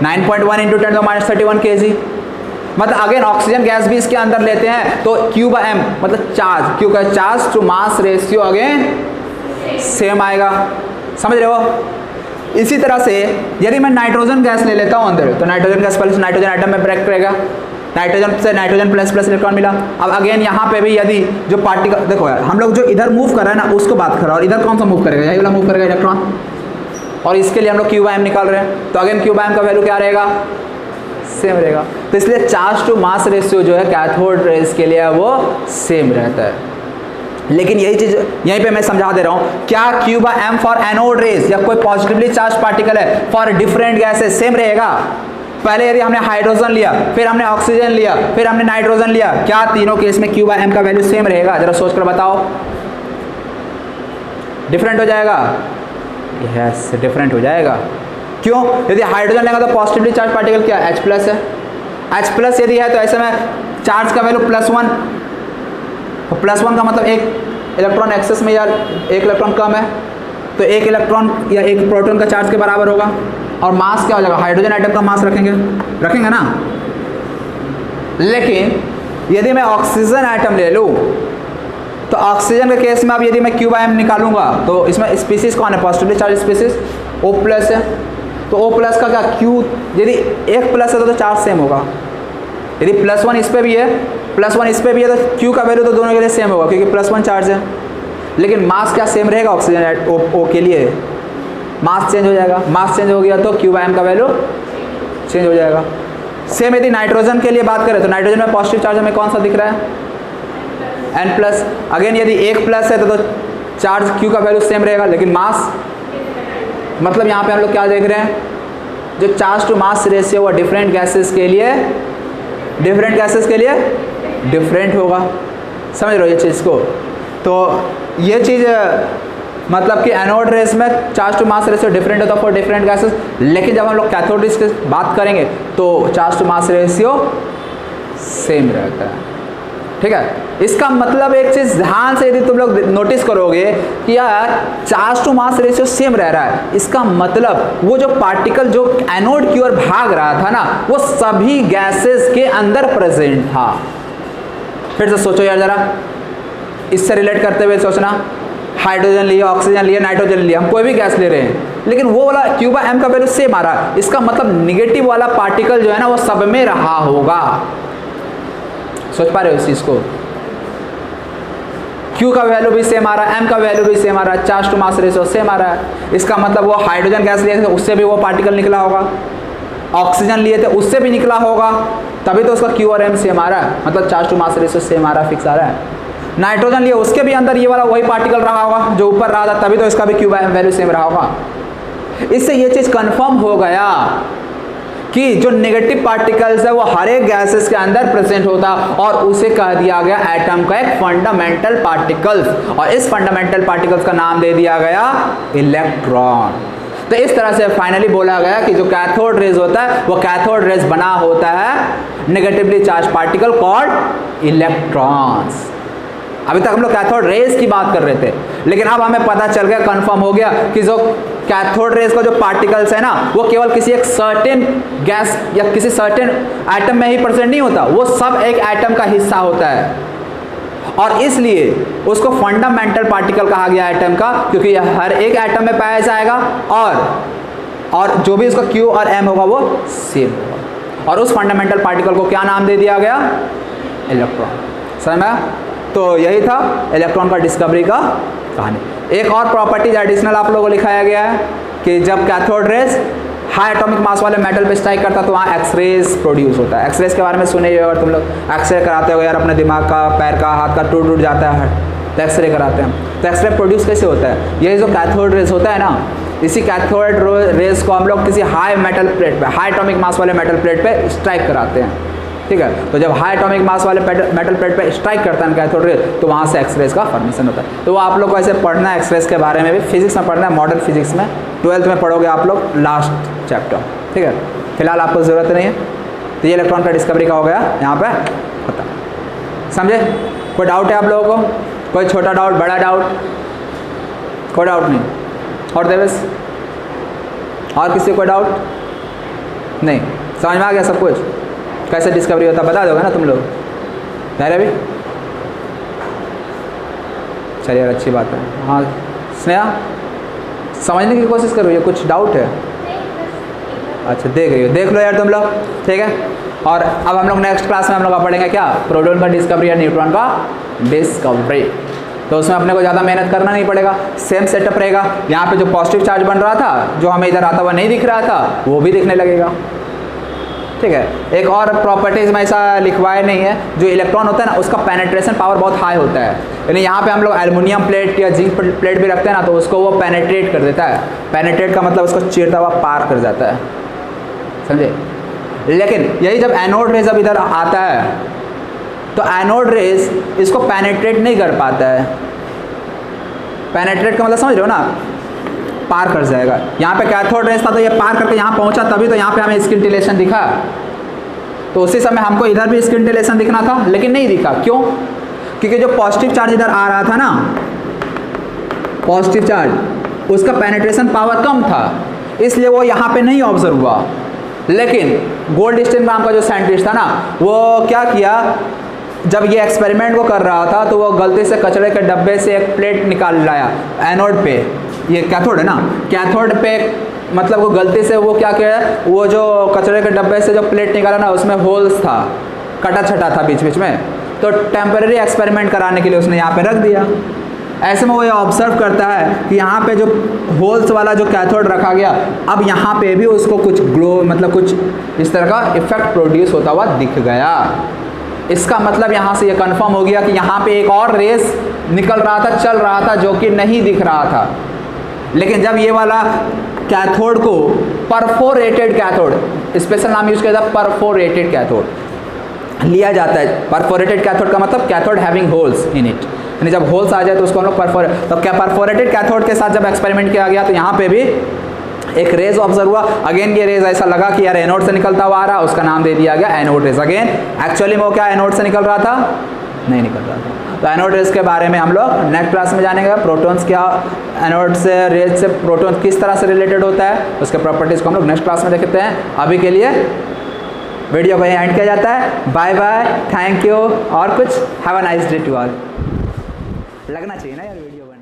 9.1 × 10⁻31 kg। मतलब अगेन ऑक्सीजन गैस भी इसके अंदर लेते हैं तो Q/m मतलब चार्ज, Q का charge to mass ratio again same आएगा। समझ रहे हो? इसी तरह से यदि मैं नाइट्रोजन गैस ले लेता हूं अंदर तो नाइट्रोजन गैस पहले नाइट्रोजन आइटम में ब्रेक करेगा, नाइट्रोजन से नाइट्रोजन प्लस इलेक्ट्रॉन मिला। अब अगेन यहाँ पे भी यदि जो पार्टिकल, देखो यार हम लोग जो इधर मूव कर रहे हैं ना उसको बात कर रहा है, और इधर कौन सा मूव करेगा? यही वाला मूव करेगा इलेक्ट्रॉन, और इसके लिए हम लोग Q/m निकाल रहे हैं। तो अगेन Q/m का वैल्यू क्या रहेगा? सेम रहेगा। तो इसलिए चार्ज टू मास रेशियो जो है कैथोड रेज के लिए वो सेम रहता है। लेकिन यही चीज यहीं पे मैं समझा दे रहा हूं, क्या Q/m फॉर एनोड रेज या कोई पॉजिटिवली चार्ज पार्टिकल है फॉर डिफरेंट गैसेस सेम रहेगा? पहले यदि हमने हाइड्रोजन लिया, फिर हमने ऑक्सीजन लिया, फिर हमने नाइट्रोजन लिया, क्या तीनों केस में Q/m का वैल्यू सेम रहेगा? जरा सोच कर बताओ। डिफरेंट हो जाएगा? यस, डिफरेंट हो जाएगा। क्यों? यदि हाइड्रोजन लेगा तो पॉजिटिवली चार्ज पार्टिकल क्या है? H+ है। H+ यदि है तो ऐसे में चार्ज का वैल्यू +1, तो +1 का मतलब एक इलेक्ट्रॉन एक्सेस में या एक इलेक्ट्रॉन कम है, तो एक इलेक्ट्रॉन या एक प्रोटॉन का चार्ज के बराबर होगा। और मास क्या हो जाएगा? हाइड्रोजन आइटम का मास रखेंगे ना। लेकिन यदि मैं ऑक्सीजन आइटम ले लूँ तो ऑक्सीजन के केस में अब यदि मैं Q/m निकालूंगा तो इसमें स्पीसीज कौन है? पॉजिटिवली चार्ज स्पीसीज O+ है। तो O+ का क्या Q, यदि एक प्लस है तो चार्ज सेम होगा। यदि +1 इस पे भी है, +1 इस पे भी है तो Q का वैल्यू तो दोनों के लिए सेम होगा क्योंकि +1 चार्ज है। लेकिन मास क्या सेम रहेगा? ऑक्सीजन O के लिए मास चेंज हो जाएगा। मास चेंज हो गया तो Q/m का वैल्यू चेंज हो जाएगा। सेम यदि नाइट्रोजन के लिए बात करें तो नाइट्रोजन में पॉजिटिव चार्ज हमें कौन सा दिख रहा है? N+। अगेन यदि एक प्लस है तो चार्ज Q का वैल्यू सेम रहेगा, लेकिन मास, मतलब यहाँ पे हम लोग क्या देख रहे हैं? जो चार्ज टू मास रेशियो वो डिफरेंट गैसेस के लिए डिफरेंट होगा। समझ रहे हो ये चीज़ को? तो ये चीज़ मतलब कि एनोड रेस में charge to mass ratio different होता है फॉर डिफरेंट गैसेस, लेकिन जब हम लोग कैथोड रेस की बात करेंगे तो charge to mass ratio same रहता है। ठीक है? इसका मतलब एक चीज ध्यान से यदि तुम लोग नोटिस करोगे कि यार charge to mass ratio same रह रहा है, इसका मतलब वो जो पार्टिकल जो एनोड की ओर भाग रहा था ना वो सभी गैसेस के अंदर प्रेजेंट था। फिर से सोचो यार जरा, इससे रिलेट करते हुए सोचना, हाइड्रोजन लिया, ऑक्सीजन लिया, नाइट्रोजन लिया, हम कोई भी गैस ले रहे हैं लेकिन वो वाला Q/m का वैल्यू सेम आ रहा है। इसका मतलब निगेटिव वाला पार्टिकल जो है ना वो सब में रहा होगा। सोच पा रहे हो इस चीज को? Q का वैल्यू भी सेम आ रहा है, M का वैल्यू भी सेम आ रहा है, charge to mass ratio same आ रहा है। इसका मतलब वो हाइड्रोजन गैस लिए थे उससे भी वो पार्टिकल निकला होगा, ऑक्सीजन लिए थे उससे भी निकला होगा, तभी तो उसका Q और M सेम आ रहा है, मतलब charge to mass ratio same आ रहा है, फिक्स आ रहा है। नाइट्रोजन लिए उसके भी अंदर ये वाला वही पार्टिकल रहा होगा जो ऊपर रहा था, तभी तो इसका भी Q/m वैल्यू सेम रहा होगा। इससे ये चीज कंफर्म हो गया कि जो नेगेटिव पार्टिकल्स है वो हर एक गैसेस के अंदर प्रेजेंट होता और उसे कह दिया गया एटम का एक फंडामेंटल पार्टिकल्स, और इस फंडामेंटल पार्टिकल्स का नाम दे दिया गया इलेक्ट्रॉन। तो इस तरह से फाइनली बोला गया कि जो कैथोड रेज होता है वो कैथोड रेज बना होता है negatively charge particle called electrons. अभी तक हम लोग कैथोड रेज की बात कर रहे थे, लेकिन अब हमें पता चल गया, कंफर्म हो गया कि जो कैथोड रेज का जो पार्टिकल्स है ना, वो केवल किसी एक सर्टेन गैस या किसी सर्टेन एटम में ही प्रेजेंट नहीं होता, वो सब एक एटम का हिस्सा होता है, और इसलिए उसको फंडामेंटल पार्टिकल कहा गया एटम का, क्योंकि यह हर एक एटम में पाया जाएगा, और जो भी उसका Q और M होगा वो सेम होगा। और उस फंडामेंटल पार्टिकल को क्या नाम दे दिया गया? इलेक्ट्रॉन। समझ में? तो यही था इलेक्ट्रॉन का डिस्कवरी का कहानी। एक और प्रॉपर्टीज एडिशनल आप लोगों को लिखाया गया है कि जब cathode rays high atomic mass वाले मेटल पे स्ट्राइक करता है तो वहाँ एक्सरेज प्रोड्यूस होता है। एक्सरेज के बारे में सुने हो, तुम लोग एक्सरे कराते हो यार, अपने दिमाग का, पैर का, हाथ का टूट जाता है तो एक्सरे कराते हैं। तो एक्सरे प्रोड्यूस कैसे होता है? ये जो कैथोड रेज होता है ना, इसी कैथोड रेज को हम लोग किसी हाई मेटल प्लेट पे, हाई एटॉमिक मास वाले मेटल प्लेट पे स्ट्राइक कराते हैं, ठीक है। तो जब हाई एटॉमिक मास वाले मेटल प्लेट पे स्ट्राइक करता है कैथोड रेज, तो वहाँ से एक्सरेज का फॉर्मेशन होता है। तो वो आप लोग को ऐसे पढ़ना है, एक्सरेज के बारे में भी फिजिक्स में पढ़ना है, मॉडर्न फिजिक्स में 12th में पढ़ोगे आप लोग लास्ट चैप्टर, ठीक है। फिलहाल आपको ज़रूरत नहीं है। तो ये इलेक्ट्रॉन का डिस्कवरी का हो गया यहाँ पे पता, समझे? कोई डाउट है आप लोगों को? कोई छोटा डाउट, बड़ा डाउट? कोई डाउट नहीं? और देवेश, और किसी को कोई डाउट नहीं? समझ में आ गया सब कुछ? कैसे डिस्कवरी होता बता दोगे ना तुम लोग? पहले भी चलिए यार, अच्छी बात है। हाँ स्नेहा, समझने की कोशिश कर रही है, कुछ डाउट है? अच्छा देख रही हो, देख लो यार तुम लोग, ठीक है। और अब हम लोग नेक्स्ट क्लास में हम लोग पढ़ेंगे क्या? प्रोटॉन का डिस्कवरी या न्यूट्रॉन का डिस्कवरी। तो उसमें अपने को ज़्यादा मेहनत करना नहीं पड़ेगा, सेम सेटअप रहेगा। यहाँ पे जो पॉजिटिव चार्ज बन रहा था, जो हमें इधर आता हुआ नहीं दिख रहा था, वो भी दिखने लगेगा, ठीक है। एक और प्रॉपर्टीज में ऐसा लिखवाया नहीं है, जो इलेक्ट्रॉन होता है ना, उसका पेनेट्रेशन पावर बहुत हाई होता है। यानी यहाँ पे हम लोग एल्युमिनियम प्लेट या जिंक प्लेट भी रखते हैं ना, तो उसको वो पेनेट्रेट कर देता है। पेनेट्रेट का मतलब उसको चीरता हुआ पार कर जाता है, समझे? लेकिन यही जब एनोड रेज अब इधर आता है, तो एनोड रेज इसको पेनेट्रेट नहीं कर पाता है। पेनेट्रेट का मतलब समझ रहे हो ना, पार कर जाएगा। यहाँ पे कैथोड रेज था तो ये पार करके यहाँ पहुँचा, तभी तो यहाँ पे हमें स्किंटिलेशन दिखा। तो उसी समय हमको इधर भी स्किंटिलेशन दिखना था, लेकिन नहीं दिखा। क्यों? क्योंकि जो पॉजिटिव चार्ज इधर आ रहा था ना, पॉजिटिव चार्ज, उसका पेनिट्रेशन पावर कम था, इसलिए वो यहाँ पे नहीं ऑब्जर्व हुआ। लेकिन गोल्डस्टीन नाम का जो साइंटिस्ट था ना, वो क्या किया, जब ये एक्सपेरिमेंट वो कर रहा था तो वो गलती से कचरे के डब्बे से एक प्लेट निकाल लाया एनोड पे। ये कैथोड है ना, कैथोड पे मतलब वो गलती से वो क्या किया, वो जो कचरे के डब्बे से जो प्लेट निकाला ना, उसमें होल्स था, कटा छटा था बीच बीच में। तो टेम्परेरी एक्सपेरिमेंट कराने के लिए उसने यहाँ पे रख दिया। ऐसे में वो ये ऑब्जर्व करता है कि यहाँ पे जो होल्स वाला जो कैथोड रखा गया, अब यहाँ पे भी उसको कुछ ग्लो, मतलब कुछ इस तरह का इफेक्ट प्रोड्यूस होता हुआ दिख गया। इसका मतलब यहाँ से ये कंफर्म हो गया कि यहाँ पे एक और रेस निकल रहा था, चल रहा था, जो कि नहीं दिख रहा था। लेकिन जब ये वाला कैथोड को परफोरेटेड कैथोड, स्पेशल नाम यूज किया जाता है परफोरेटेड कैथोड लिया जाता है। परफोरेटेड कैथोड का मतलब cathode having holes in it, यानी जब होल्स आ जाए तो उसको हम लोग तो क्या परफोरेटेड कैथोड के साथ जब एक्सपेरिमेंट किया गया, तो यहाँ पे भी एक रेज ऑब्जर्व हुआ। अगेन ये रेज ऐसा लगा कि यार एनोड से निकलता हुआ आ रहा, उसका नाम दे दिया गया एनोड रेज। अगेन एक्चुअली वो क्या एनोड से निकल रहा था? नहीं निकल रहा था। तो एनोड रेज के बारे में हम लोग नेक्स्ट क्लास में जानेंगे। प्रोटॉन्स क्या, एनोड से रेज से प्रोटॉन किस तरह से रिलेटेड होता है, उसके प्रॉपर्टीज को हम लोग नेक्स्ट क्लास में देखते हैं। अभी के लिए वीडियो को यहीं एंड किया जाता है। बाय बाय, थैंक यू, और कुछ have a nice day to all. लगना चाहिए ना यार वीडियो।